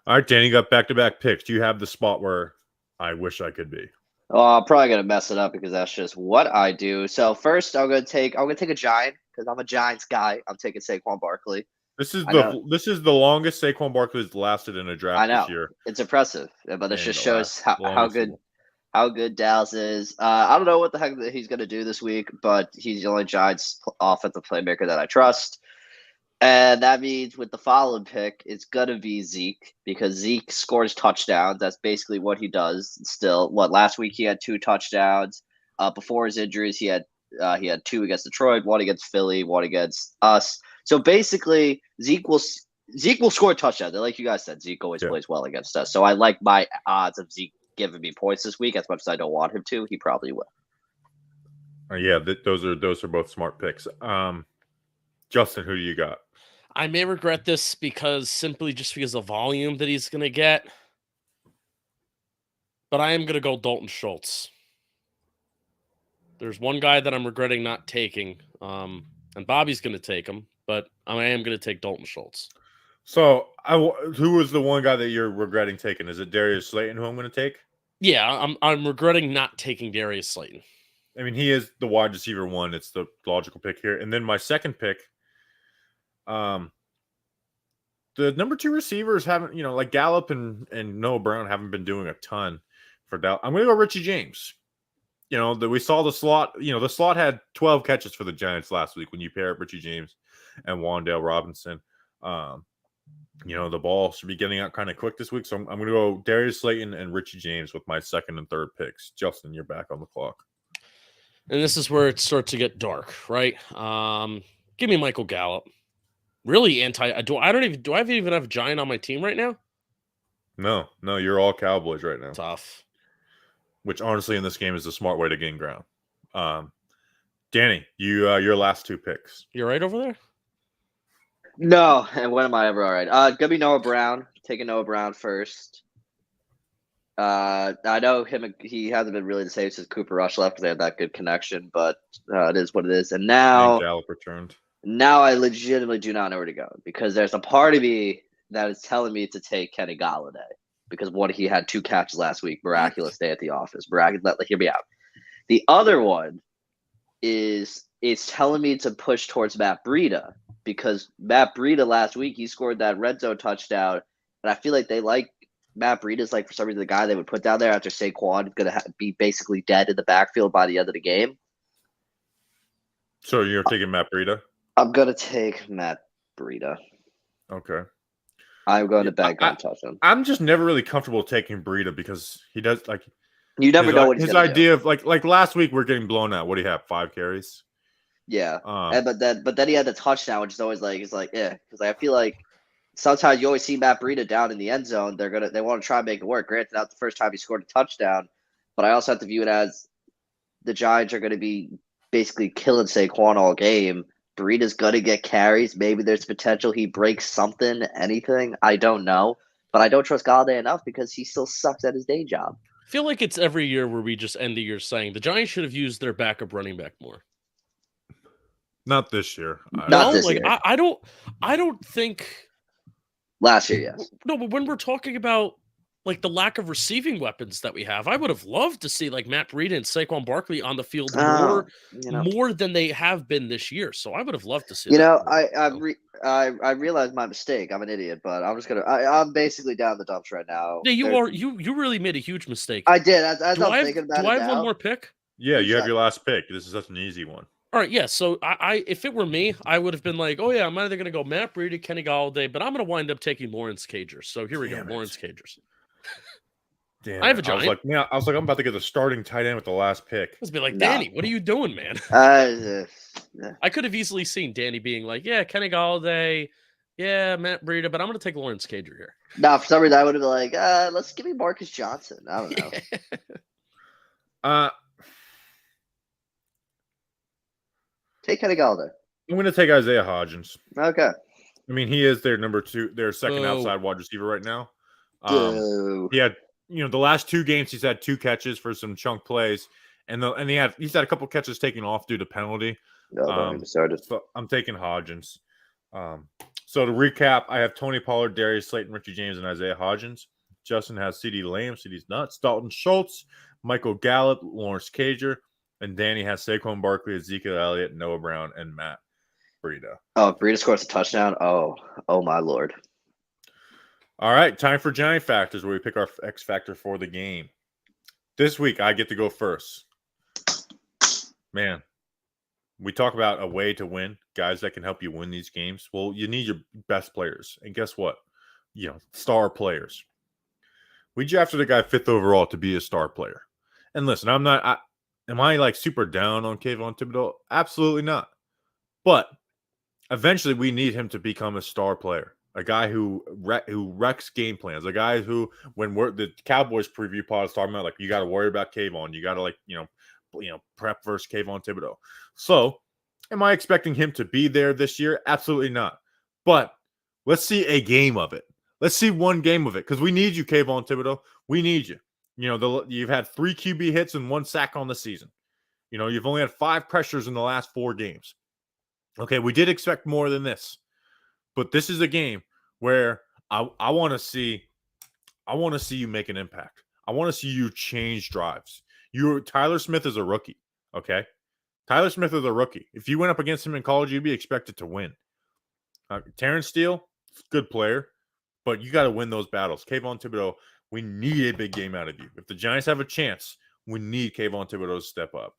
All right, Danny, you got back-to-back picks. Do you have the spot where I wish I could be? Oh, I'm probably gonna mess it up because that's just what I do. So first, I'm gonna take a Giant because I'm a Giants guy. I'm taking Saquon Barkley. This is the longest Saquon Barkley has lasted in a draft this year. It's impressive, but it just shows how good Dallas is. I don't know what the heck that he's gonna do this week, but he's the only Giants offensive playmaker that I trust. And that means with the following pick, it's going to be Zeke because Zeke scores touchdowns. That's basically what he does still. Last week he had 2 touchdowns. Before his injuries, he had 2 against Detroit, 1 against Philly, 1 against us. So basically, Zeke will score touchdowns. And like you guys said, Zeke always plays well against us. So I like my odds of Zeke giving me points this week as much as I don't want him to. He probably will. Those are both smart picks. Justin, who do you got? I may regret this because the volume that he's going to get. But I am going to go Dalton Schultz. There's one guy that I'm regretting not taking, and Bobby's going to take him, but I am going to take Dalton Schultz. So, who was the one guy that you're regretting taking? Is it Darius Slayton who I'm going to take? Yeah, I'm regretting not taking Darius Slayton. I mean, he is the wide receiver 1. It's the logical pick here. And then my second pick, the number 2 receivers haven't, like Gallup and Noah Brown haven't been doing a ton for Dallas. I'm going to go Richie James. We saw the slot. The slot had 12 catches for the Giants last week when you pair up Richie James and Wan'Dale Robinson. The ball should be getting out kind of quick this week. So I'm going to go Darius Slayton and Richie James with my second and third picks. Justin, you're back on the clock. And this is where it starts to get dark, right? Give me Michael Gallup. Really do I even have a Giant on my team right now? No, you're all Cowboys right now. Tough. Which honestly in this game is a smart way to gain ground. Danny, your last 2 picks. You're right over there? No, and when am I ever all right? Gonna be Noah Brown. Taking Noah Brown first. I know him. He hasn't been really the same since Cooper Rush left because they had that good connection. But it is what it is. And And now Gallup returned. I legitimately do not know where to go because there's a part of me that is telling me to take Kenny Galladay because he had 2 catches last week. Miraculous day at the office. Miraculous. Hear me out. The other one is telling me to push towards Matt Breida because Matt Breida last week he scored that red zone touchdown, and I feel like they like Matt Breida's like for some reason the guy they would put down there after Saquon is going to be basically dead in the backfield by the end of the game. So you're taking Matt Breida? I'm going to take Matt Breida. Okay. I'm going to bank on touchdown. I'm just never really comfortable taking Breida because he does like you never know what he's his gonna idea do. of like last week we're getting blown out. What do you have? 5 carries? Yeah. But then he had the touchdown, which is always like because I feel like sometimes you always see Matt Breida down in the end zone. They want to try and make it work. Granted, that's the first time he scored a touchdown, but I also have to view it as the Giants are going to be basically killing Saquon all game. Breida's going to get carries. Maybe there's potential he breaks something, anything. I don't know. But I don't trust Galladay enough because he still sucks at his day job. I feel like it's every year where we just end the year saying the Giants should have used their backup running back more. Not this year. Not this year. I don't think last year, yes. No, but when we're talking about like the lack of receiving weapons that we have, I would have loved to see like Matt Breida and Saquon Barkley on the field more than they have been this year. So I would have loved to see. I realized my mistake. I'm an idiot, but I'm basically down the dumps right now. Yeah, you are. You really made a huge mistake. I did. As I'm thinking about it do I have one more pick? Yeah, you have your last pick. This is such an easy one. All right, yeah. So I if it were me, I would have been like, oh yeah, I'm either gonna go Matt Breida, Kenny Galladay, but I'm gonna wind up taking Lawrence Cagers. So here we go, Lawrence Cagers. Damn, I have a Giant. I was like, I'm about to get the starting tight end with the last pick. I was be like, Danny, what are you doing, man? I could have easily seen Danny being like, yeah, Kenny Galladay, yeah, Matt Breida, but I'm gonna take Lawrence Cager here. No, for some reason I would have been like, let's give me Marcus Johnson. I don't know. Take Kenny Galladay. I'm going to take Isaiah Hodgins. Okay. I mean, he is their number 2, their second outside wide receiver right now. He had, the last 2 games he's had 2 catches for some chunk plays, and he's had a couple catches taken off due to penalty. So I'm taking Hodgins. So to recap, I have Tony Pollard, Darius Slayton, Richie James, and Isaiah Hodgins. Justin has CeeDee Lamb, CeeDee's nuts, Dalton Schultz, Michael Gallup, Lawrence Cager, and Danny has Saquon Barkley, Ezekiel Elliott, Noah Brown, and Matt Breida. Oh, Breida scores a touchdown? Oh my Lord. All right, time for Giant Factors, where we pick our X Factor for the game. This week, I get to go first. Man, we talk about a way to win, guys that can help you win these games. Well, you need your best players. And guess what? Star players. We drafted a guy 5th overall to be a star player. And listen, am I like super down on Kayvon Thibodeau? Absolutely not. But eventually we need him to become a star player, a guy who wrecks game plans, a guy who, when the Cowboys preview pod is talking about, like, you got to worry about Kayvon, you got to prep versus Kayvon Thibodeau. So am I expecting him to be there this year? Absolutely not. But let's see a game of it. Let's see one game of it, because we need you, Kayvon Thibodeau. We need you. You've had 3 QB hits and 1 sack on the season. You've only had 5 pressures in the last 4 games. Okay, we did expect more than this. But this is a game where I want to see you make an impact. I want to see you change drives. Tyler Smith is a rookie, okay? Tyler Smith is a rookie. If you went up against him in college, you'd be expected to win. Terrence Steele, good player, but you got to win those battles. Kayvon Thibodeau, we need a big game out of you. If the Giants have a chance, we need Kayvon Thibodeau to step up.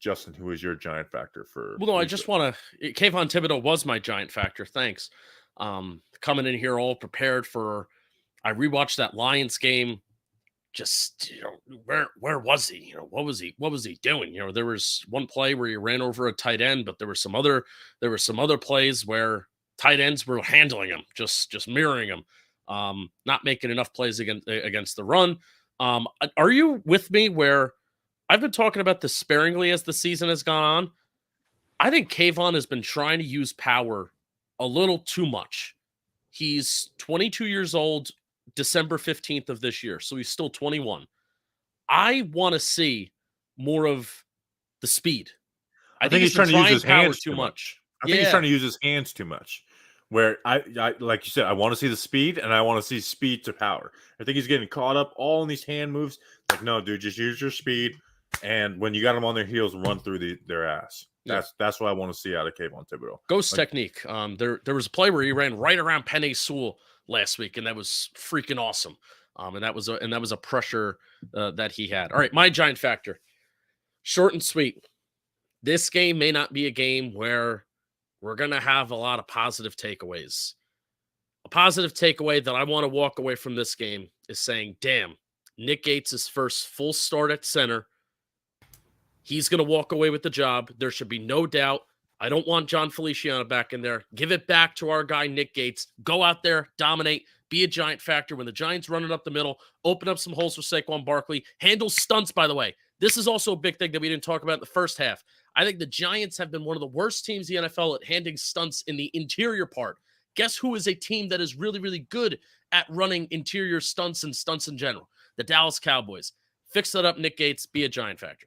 Justin, who is your Giant Factor for? Well, no, I just want to. Kayvon Thibodeau was my Giant Factor. Thanks. Coming in here all prepared for. I rewatched that Lions game. Just where was he? What was he doing? There was one play where he ran over a tight end, but there were some other plays where tight ends were handling him, just mirroring him, not making enough plays against the run. Are you with me where I've been talking about this sparingly as the season has gone on? I think Kayvon has been trying to use power a little too much. He's 22 years old. December 15th of this year, so he's still 21. I want to see more of the speed. I think he's been trying to use his power hands too much. I think he's trying to use his hands too much. Where I like you said, I want to see the speed and I want to see speed to power. I think he's getting caught up all in these hand moves. Like, no, dude, just use your speed. And when you got them on their heels, run through their ass. That's what I want to see out of Kayvon Thibodeau. Ghost technique. There was a play where he ran right around Penei Sewell last week, and that was freaking awesome. And that was a pressure that he had. All right, my Giant factor. Short and sweet. This game may not be a game where we're going to have a lot of positive takeaways. A positive takeaway that I want to walk away from this game is saying, damn, Nick Gates' first full start at center. He's going to walk away with the job. There should be no doubt. I don't want John Feliciano back in there. Give it back to our guy, Nick Gates. Go out there, dominate, be a Giant factor. When the Giants running up the middle, open up some holes for Saquon Barkley. Handle stunts, by the way. This is also a big thing that we didn't talk about in the first half. I think the Giants have been one of the worst teams in the NFL at handing stunts in the interior part. Guess who is a team that is really, really good at running interior stunts and stunts in general? The Dallas Cowboys. Fix that up, Nick Gates. Be a Giant factor.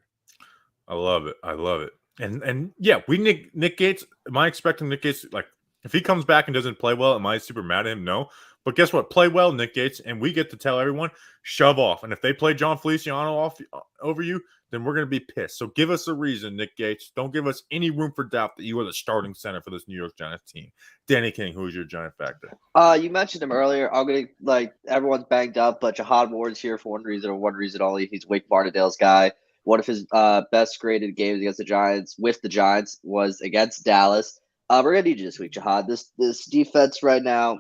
I love it. I love it. And yeah, Nick Gates. Am I expecting Nick Gates, like, if he comes back and doesn't play well, am I super mad at him? No. But guess what? Play well, Nick Gates, and we get to tell everyone, shove off. And if they play John Feliciano over you, then we're going to be pissed. So give us a reason, Nick Gates. Don't give us any room for doubt that you are the starting center for this New York Giants team. Danny King, who is your Giant factor? You mentioned him earlier. I'm going to, everyone's banged up, but Jahad Ward's here for one reason and one reason only. He's Wake Martindale's guy. One of his best graded games against the Giants was against Dallas. We're going to need you this week, Jahad. This defense right now,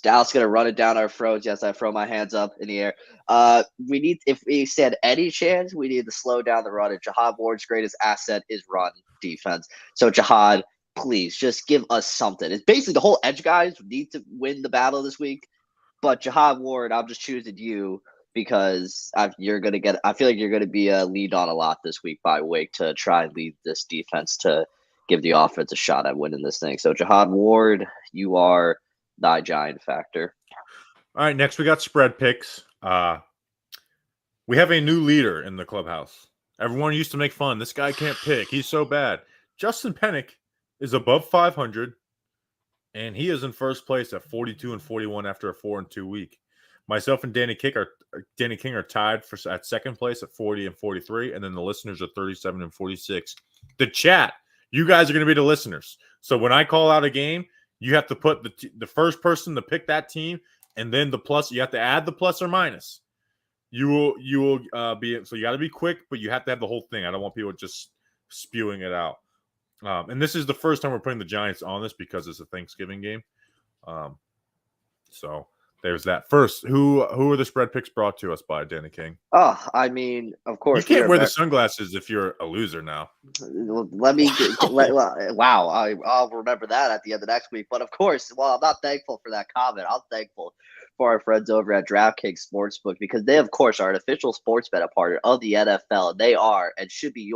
Dallas going to run it down our throats. Yes, I throw my hands up in the air. If we stand any chance, we need to slow down the run. And Jahad Ward's greatest asset is run defense. So Jahad, please just give us something. It's basically the whole edge guys need to win the battle this week. But Jahad Ward, I'm just choosing you because I feel like you're going to be leaned on a lot this week by Wake to try and lead this defense to give the offense a shot at winning this thing. So Jahad Ward, you are thy Giant factor. All right, next we got spread picks. We have a new leader in the clubhouse. Everyone used to make fun. This guy can't pick. He's so bad. Justin Pennick is above 500, and he is in first place at 42-41 after a 4-2 week. Myself and Danny King are tied at second place at 40-43, and then the listeners are 37-46. The chat, you guys are going to be the listeners. So when I call out a game, you have to put the first person to pick that team, and then the plus. You have to add the plus or minus. You will be so you got to be quick, but you have to have the whole thing. I don't want people just spewing it out. And this is the first time we're putting the Giants on this because it's a Thanksgiving game. So there's that. First, who are the spread picks brought to us by, Danny King? Oh, I mean, of course. You can't wear the sunglasses if you're a loser now. Wow, I'll remember that at the end of next week. But of course, while I'm not thankful for that comment, I'm thankful for our friends over at DraftKings Sportsbook because they, of course, are an official sports betting partner of the NFL. They are and should be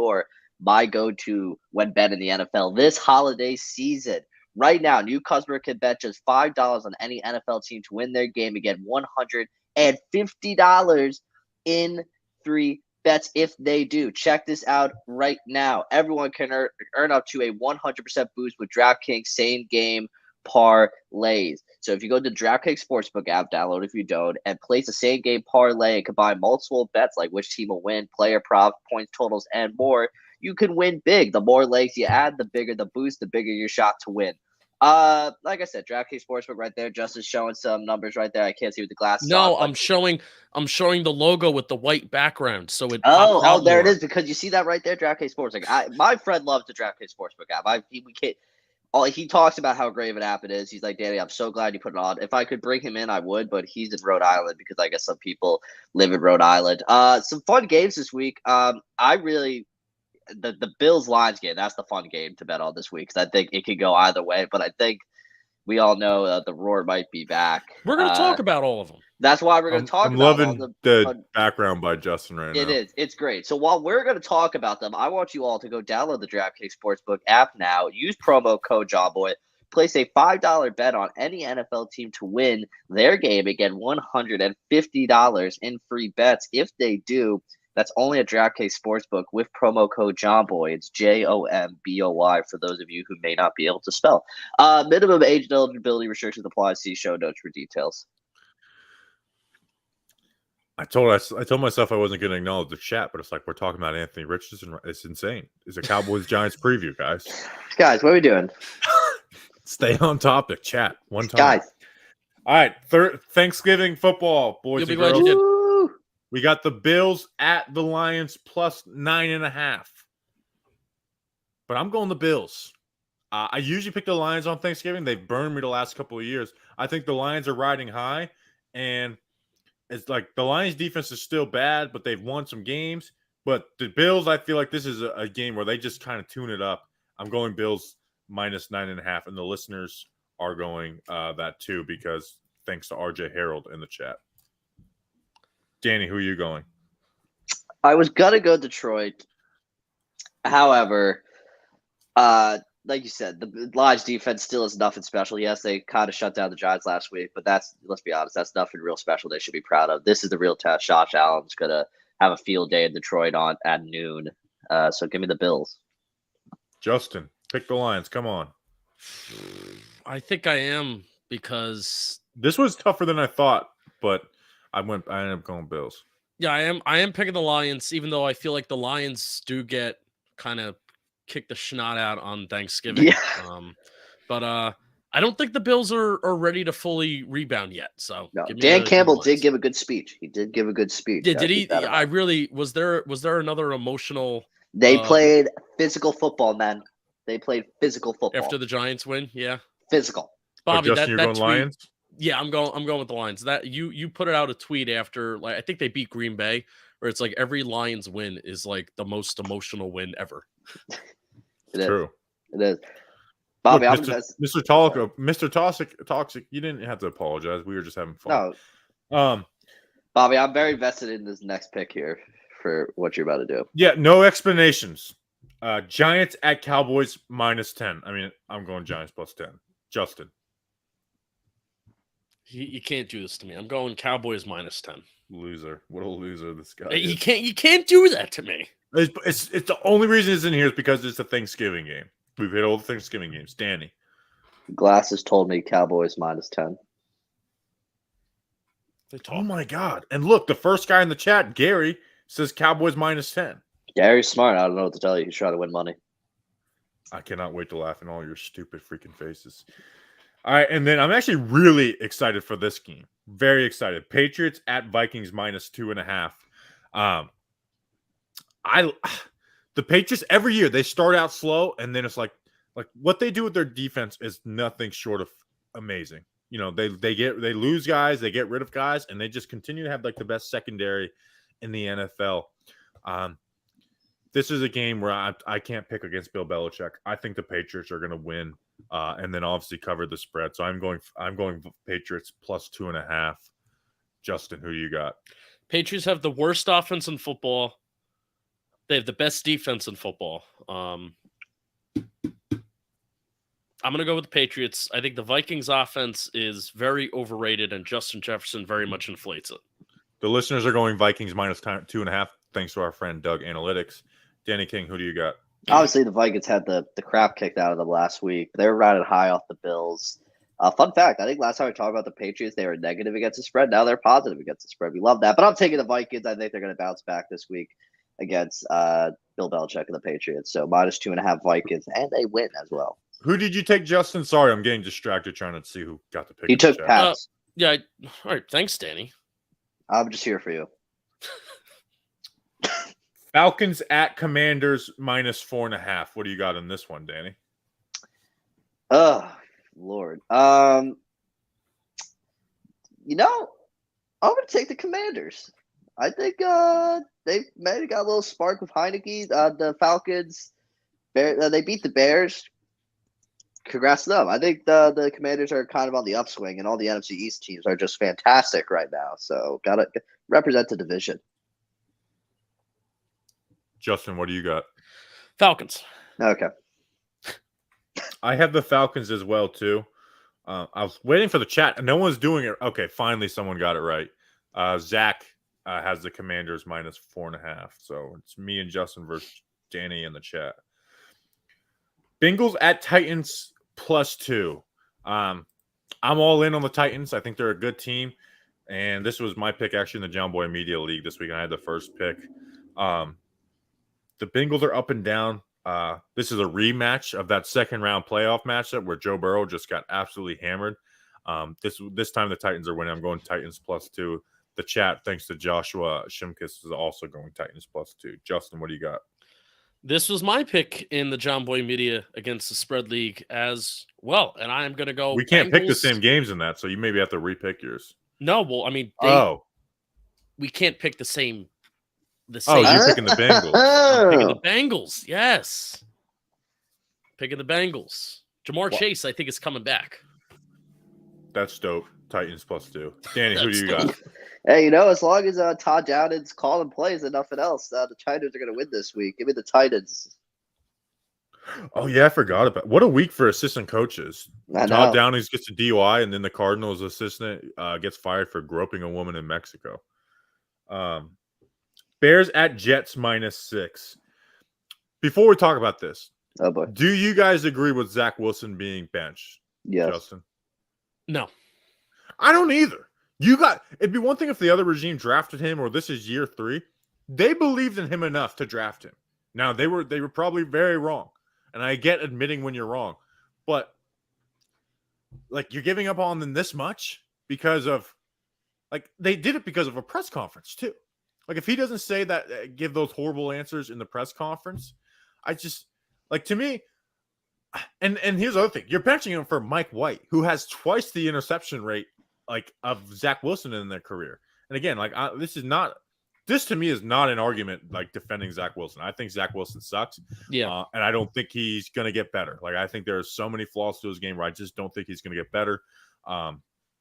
my go-to when betting the NFL this holiday season. Right now, new customer can bet just $5 on any NFL team to win their game and get $150 in free bets if they do. Check this out right now. Everyone can earn up to a 100% boost with DraftKings same-game parlays. So if you go to the DraftKings Sportsbook app, download if you don't, and place a same-game parlay and combine multiple bets like which team will win, player props, points totals, and more, you can win big. The more legs you add, the bigger the boost, the bigger your shot to win. Like I said, DraftKings Sportsbook right there. Justin's showing some numbers right there. I can't see with the glasses. No, I'm showing the logo with the white background. So it there it is, because you see that right there, DraftKings Sportsbook. My friend loves the DraftKings Sportsbook app. He talks about how great of an app it is. He's like, Danny, I'm so glad you put it on. If I could bring him in, I would, but he's in Rhode Island because I guess some people live in Rhode Island. Some fun games this week. The Bills-Lions game, that's the fun game to bet on this week because I think it could go either way. But I think we all know the Roar might be back. We're going to talk about all of them. That's why we're going to talk about them. I'm loving the background by Justin right now. It is. It's great. So while we're going to talk about them, I want you all to go download the DraftKings Sportsbook app now. Use promo code JAWBOY. place a $5 bet on any NFL team to win their game and get $150 in free bets. If they do, that's only at DraftKings Sportsbook with promo code JOHNBOY. It's JOMBOY for those of you who may not be able to spell. Minimum age and eligibility restrictions apply. See show notes for details. I told myself I wasn't going to acknowledge the chat, but it's like we're talking about Anthony Richardson. It's insane. It's a Cowboys Giants preview, guys. Guys, what are we doing? Stay on topic, chat. One time. Guys. All right, Thanksgiving football, boys and girls. Woo! We got the Bills at the Lions plus 9.5. But I'm going the Bills. I usually pick the Lions on Thanksgiving. They've burned me the last couple of years. I think the Lions are riding high, and it's like the Lions defense is still bad, but they've won some games. But the Bills, I feel like this is a game where they just kind of tune it up. I'm going Bills minus 9.5, and the listeners are going that too because thanks to RJ Harold in the chat. Danny, who are you going? I was gonna go Detroit. However, like you said, the Lions defense still is nothing special. Yes, they kind of shut down the Giants last week, but let's be honest, that's nothing real special they should be proud of. This is the real test. Josh Allen's going to have a field day in Detroit at noon. So give me the Bills. Justin, pick the Lions. Come on. I think I am because this was tougher than I thought, but I ended up going Bills. Yeah, I am picking the Lions, even though I feel like the Lions do get kind of kick the schnout out on Thanksgiving. Yeah. But I don't think the Bills are ready to fully rebound yet. So no. Dan Campbell did give a good speech. He did give a good speech. Yeah, did he? I really was there another emotional. They played physical football, man. They played physical football after the Giants win. Yeah, physical. Bobby, Justin, you're going tweet, Lions. Yeah, I'm going with the Lions. That you put it out a tweet after, like, I think they beat Green Bay, where it's like every Lions win is like the most emotional win ever. True. It is. Bobby, look, Mr. Toxic, you didn't have to apologize. We were just having fun. No. Bobby, I'm very vested in this next pick here for what you're about to do. Yeah, no explanations. Giants at Cowboys minus 10. I mean, I'm going Giants plus 10. Justin. You can't do this to me. I'm going Cowboys minus 10. Loser. What a loser this guy is. You can't do that to me. It's the only reason it's in here is because it's a Thanksgiving game. We've hit all the Thanksgiving games. Danny. Glasses told me Cowboys minus 10. Oh my God. And look, the first guy in the chat, Gary, says Cowboys minus 10. Gary's smart. I don't know what to tell you. He's trying to win money. I cannot wait to laugh in all your stupid freaking faces. All right, and then I'm actually really excited for this game. Very excited. Patriots at Vikings minus 2.5. The Patriots every year they start out slow, and then it's like what they do with their defense is nothing short of amazing. You know, they lose guys, they get rid of guys, and they just continue to have like the best secondary in the NFL. This is a game where I can't pick against Bill Belichick. I think the Patriots are going to win, and then obviously cover the spread. So I'm going Patriots plus 2.5. Justin, who you got? Patriots have the worst offense in football. They have the best defense in football. I'm going to go with the Patriots. I think the Vikings offense is very overrated, and Justin Jefferson very much inflates it. The listeners are going Vikings minus 2.5, thanks to our friend Doug Analytics. Danny King, who do you got? Obviously, the Vikings had the crap kicked out of them last week. They were riding high off the Bills. Fun fact, I think last time we talked about the Patriots, they were negative against the spread. Now they're positive against the spread. We love that. But I'm taking the Vikings. I think they're going to bounce back this week against Bill Belichick and the Patriots. So minus 2.5 Vikings, and they win as well. Who did you take, Justin? Sorry, I'm getting distracted trying to see who got the pick. You took Pats. Yeah. All right. Thanks, Danny. I'm just here for you. Falcons at Commanders minus 4.5. What do you got in this one, Danny? Oh, Lord. I'm going to take the Commanders. I think they may have got a little spark with Heineke. The Falcons, they beat the Bears. Congrats to them. I think the Commanders are kind of on the upswing, and all the NFC East teams are just fantastic right now. So got to represent the division. Justin, what do you got? Falcons. Okay. I have the Falcons as well too. I was waiting for the chat, and no one's doing it. Okay, finally someone got it right. Zach has the Commanders -4.5. So it's me and Justin versus Danny in the chat. Bengals at Titans +2. I'm all in on the Titans. I think they're a good team. And this was my pick actually in the John Boy Media League this week. I had the first pick. The Bengals are up and down. This is a rematch of that second round playoff matchup where Joe Burrow just got absolutely hammered. This time the Titans are winning. I'm going Titans +2. The chat, thanks to Joshua Shimkus, is also going Titans +2. Justin, what do you got? This was my pick in the John Boy Media against the spread league as well, and I am going to go. We can't pick the Bengals. same games in that, so you maybe have to repick yours. No, well, I mean, we can't pick the same. You're picking the Bengals. I'm picking the Bengals. Yes, picking the Bengals. Jamar Chase, I think, is coming back. That's dope. Titans +2. Danny, who do you got? Hey, as long as Todd Downan's calling plays and nothing else, the Titans are going to win this week. Give me the Titans. Oh, yeah, I forgot about it. What a week for assistant coaches. Todd Downing gets a DUI, and then the Cardinals assistant gets fired for groping a woman in Mexico. Bears at Jets -6. Before we talk about this, oh boy, do you guys agree with Zach Wilson being benched? Yes. Justin? No. I don't either. It'd be one thing if the other regime drafted him, or this is year 3. They believed in him enough to draft him. Now they were probably very wrong, and I get admitting when you're wrong, but like you're giving up on them this much because of they did it because of a press conference too. Like if he doesn't say that, give those horrible answers in the press conference, I just to me. And here's the other thing: you're benching him for Mike White, who has twice the interception rate of Zach Wilson in their career. And again, this to me is not an argument defending Zach Wilson. I think Zach Wilson sucks. Yeah, and I don't think he's gonna get better. I think there are so many flaws to his game where I just don't think he's gonna get better.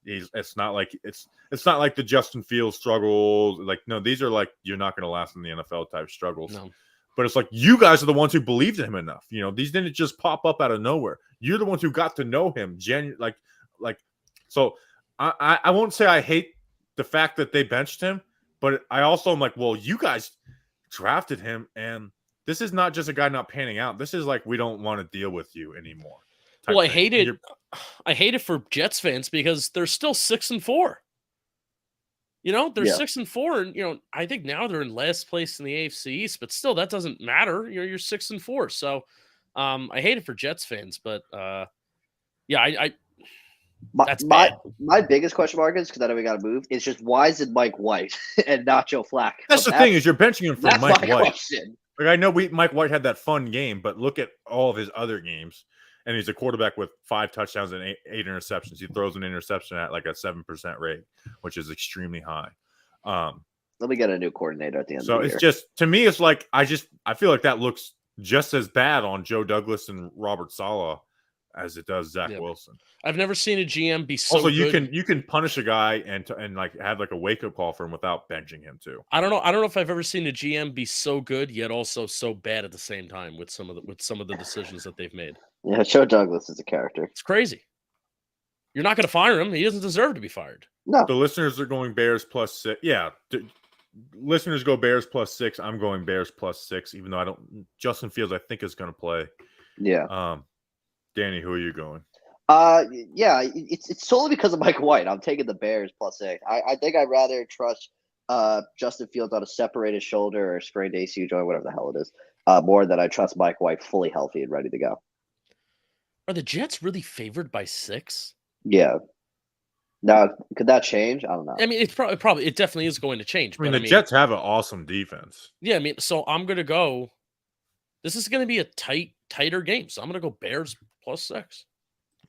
It's not like the Justin Fields struggles. No, these are you're not gonna last in the NFL type struggles. No. But it's you guys are the ones who believed in him enough. These didn't just pop up out of nowhere. You're the ones who got to know him. So I won't say I hate the fact that they benched him, but I also am well, you guys drafted him, and this is not just a guy not panning out. This is we don't want to deal with you anymore. Well, I hate it for Jets fans because they're still 6-4. They're 6-4, and I think now they're in last place in the AFC East, but still, that doesn't matter. You're 6-4, so I hate it for Jets fans, but that's bad. My biggest question mark is because I know we got to move. It's just why is it Mike White and not Joe Flacco? That's the thing is you're benching him for Mike White. Question. I know Mike White had that fun game, but look at all of his other games. And he's a quarterback with 5 touchdowns and 8 interceptions. He throws an interception at a 7% rate, which is extremely high. Let me get a new coordinator at the end. So of the it's year. just to me, it's I feel like that looks just as bad on Joe Douglas and Robert Saleh as it does Zach Wilson. I've never seen a GM be so. Also, good. you can punish a guy and have a wake up call for him without benching him too. I don't know if I've ever seen a GM be so good yet also so bad at the same time with some of the decisions that they've made. Yeah, Joe Douglas is a character. It's crazy. You're not going to fire him. He doesn't deserve to be fired. No. The listeners are going Bears +6. Yeah. Listeners go Bears +6. I'm going Bears +6, even though Justin Fields, I think, is going to play. Yeah. Danny, who are you going? Yeah, it's solely because of Mike White. I'm taking the Bears +6. I think I'd rather trust Justin Fields on a separated shoulder or sprained AC joint, whatever the hell it is, more than I trust Mike White fully healthy and ready to go. Are the Jets really favored by 6? Yeah. Now, could that change? I don't know. I mean, it's probably it definitely is going to change. The Jets have an awesome defense. Yeah, so I'm going to go. This is going to be a tighter game, so I'm going to go Bears +6.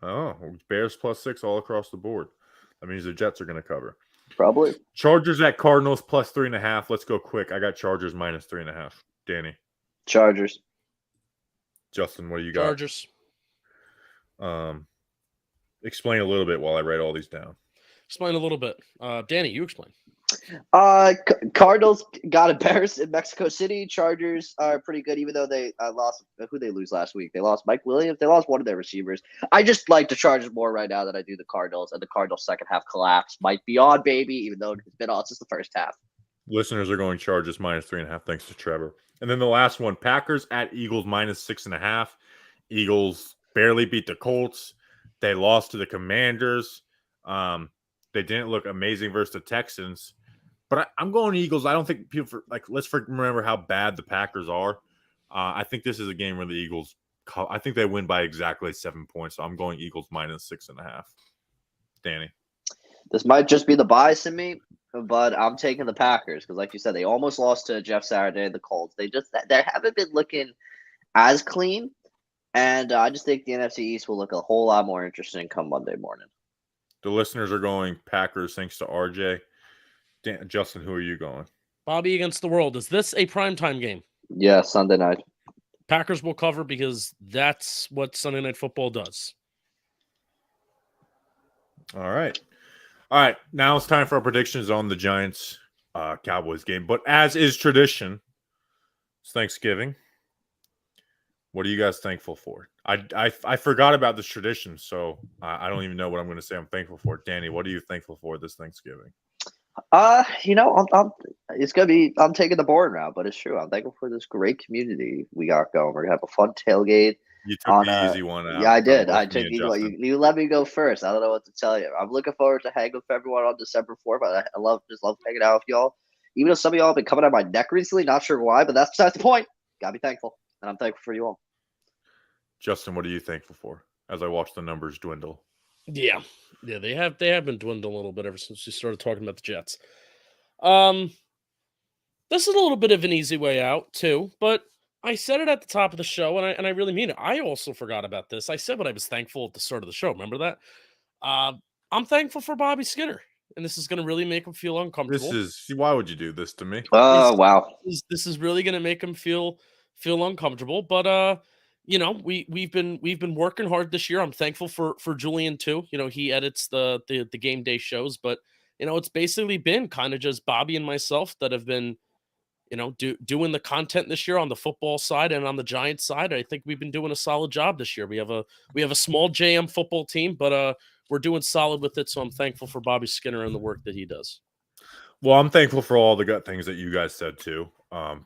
Oh, Bears +6 all across the board. That means the Jets are going to cover. Probably. Chargers at Cardinals +3.5. Let's go quick. I got Chargers -3.5. Danny. Chargers. Justin, what do you got? Chargers. Explain a little bit while I write all these down. Explain a little bit. Danny, you explain. Cardinals got embarrassed in Mexico City. Chargers are pretty good, even though they lost. Who they lose last week? They lost Mike Williams. They lost one of their receivers. I just like the Chargers more right now than I do the Cardinals. And the Cardinals' second half collapse might be on, baby, even though it's been on since the first half. Listeners are going Chargers -3.5, thanks to Trevor. And then the last one, Packers at Eagles -6.5. Eagles barely beat the Colts. They lost to the Commanders. They didn't look amazing versus the Texans. But I'm going Eagles. I don't think people let's remember how bad the Packers are. I think this is a game where the Eagles. I think they win by exactly 7 points. So I'm going Eagles -6.5. Danny, This might just be the bias in me, but I'm taking the Packers because, like you said, they almost lost to Jeff Saturday and the Colts. They haven't been looking as clean, and I just think the NFC East will look a whole lot more interesting come Monday morning. the listeners are going Packers thanks to RJ. Justin, who are you going? Bobby against the world. Is this a primetime game? Yeah, Sunday night. Packers will cover because that's what Sunday Night Football does. All right. Now it's time for our predictions on the Giants Cowboys game. But as is tradition, it's Thanksgiving. What are you guys thankful for? I forgot about this tradition, so I don't even know what I'm going to say I'm thankful for. Danny, what are you thankful for this Thanksgiving? It's gonna be. I'm taking the boring route, but it's true. I'm thankful for this great community we got going. We're gonna have a fun tailgate. You took the easy one out. Yeah, I did. I took you let me go first. I don't know what to tell you. I'm looking forward to hanging with everyone on December 4th. But I love hanging out with y'all. Even though some of y'all have been coming on my neck recently, not sure why, but that's besides the point. Gotta be thankful, and I'm thankful for you all. Justin, what are you thankful for as I watch the numbers dwindle? Yeah, they have been dwindling a little bit ever since we started talking about the Jets. This is a little bit of an easy way out too, but I said it at the top of the show, and I really mean it. I also forgot about this. I said what I was thankful at the start of the show. Remember that? I'm thankful for Bobby Skinner, and this is going to really make him feel uncomfortable. Why would you do this to me? Oh, wow. This is really going to make him feel uncomfortable, but we've been working hard this year. I'm thankful for Julian too. He edits the game day shows, but it's basically been kind of just Bobby and myself that have been doing the content this year on the football side and on the Giants side. I think we've been doing a solid job this year. We have a small JM football team, but we're doing solid with it. So I'm thankful for Bobby Skinner and the work that he does. Well, I'm thankful for all the good things that you guys said too.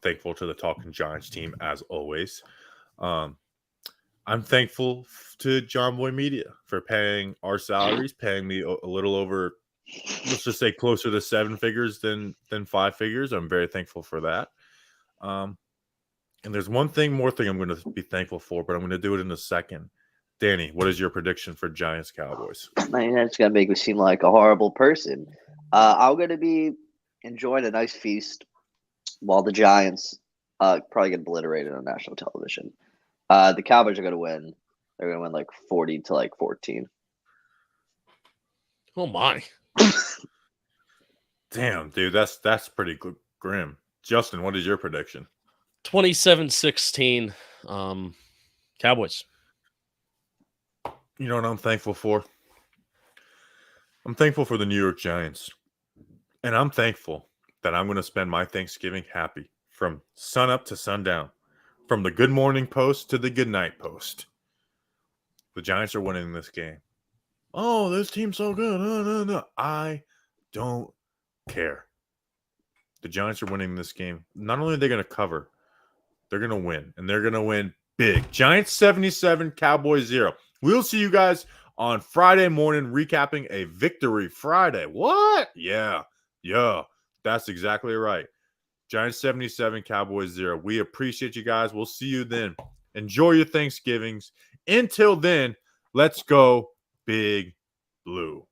Thankful to the Talking Giants team as always. I'm thankful to John Boy Media for paying our salaries, paying me a little over, let's just say closer to 7 figures than 5 figures. I'm very thankful for that. And there's one more thing I'm going to be thankful for, but I'm going to do it in a second. Danny, what is your prediction for Giants-Cowboys? Man, that's going to make me seem like a horrible person. I'm going to be enjoying a nice feast while the Giants probably get obliterated on national television. The Cowboys are going to win. They're going to win like 40-14. Oh my. Damn, dude, that's pretty grim. Justin, what is your prediction? 27-16 Cowboys. You know what I'm thankful for? I'm thankful for the New York Giants. And I'm thankful that I'm going to spend my Thanksgiving happy from sun up to sundown. From the good morning post to the good night post. The Giants are winning this game. Oh, this team's so good. No. I don't care. The Giants are winning this game. Not only are they going to cover, they're going to win. And they're going to win big. Giants 77, Cowboys 0. We'll see you guys on Friday morning recapping a Victory Friday. What? Yeah. That's exactly right. Giants 77, Cowboys 0. We appreciate you guys. We'll see you then. Enjoy your Thanksgivings. Until then, let's go Big Blue.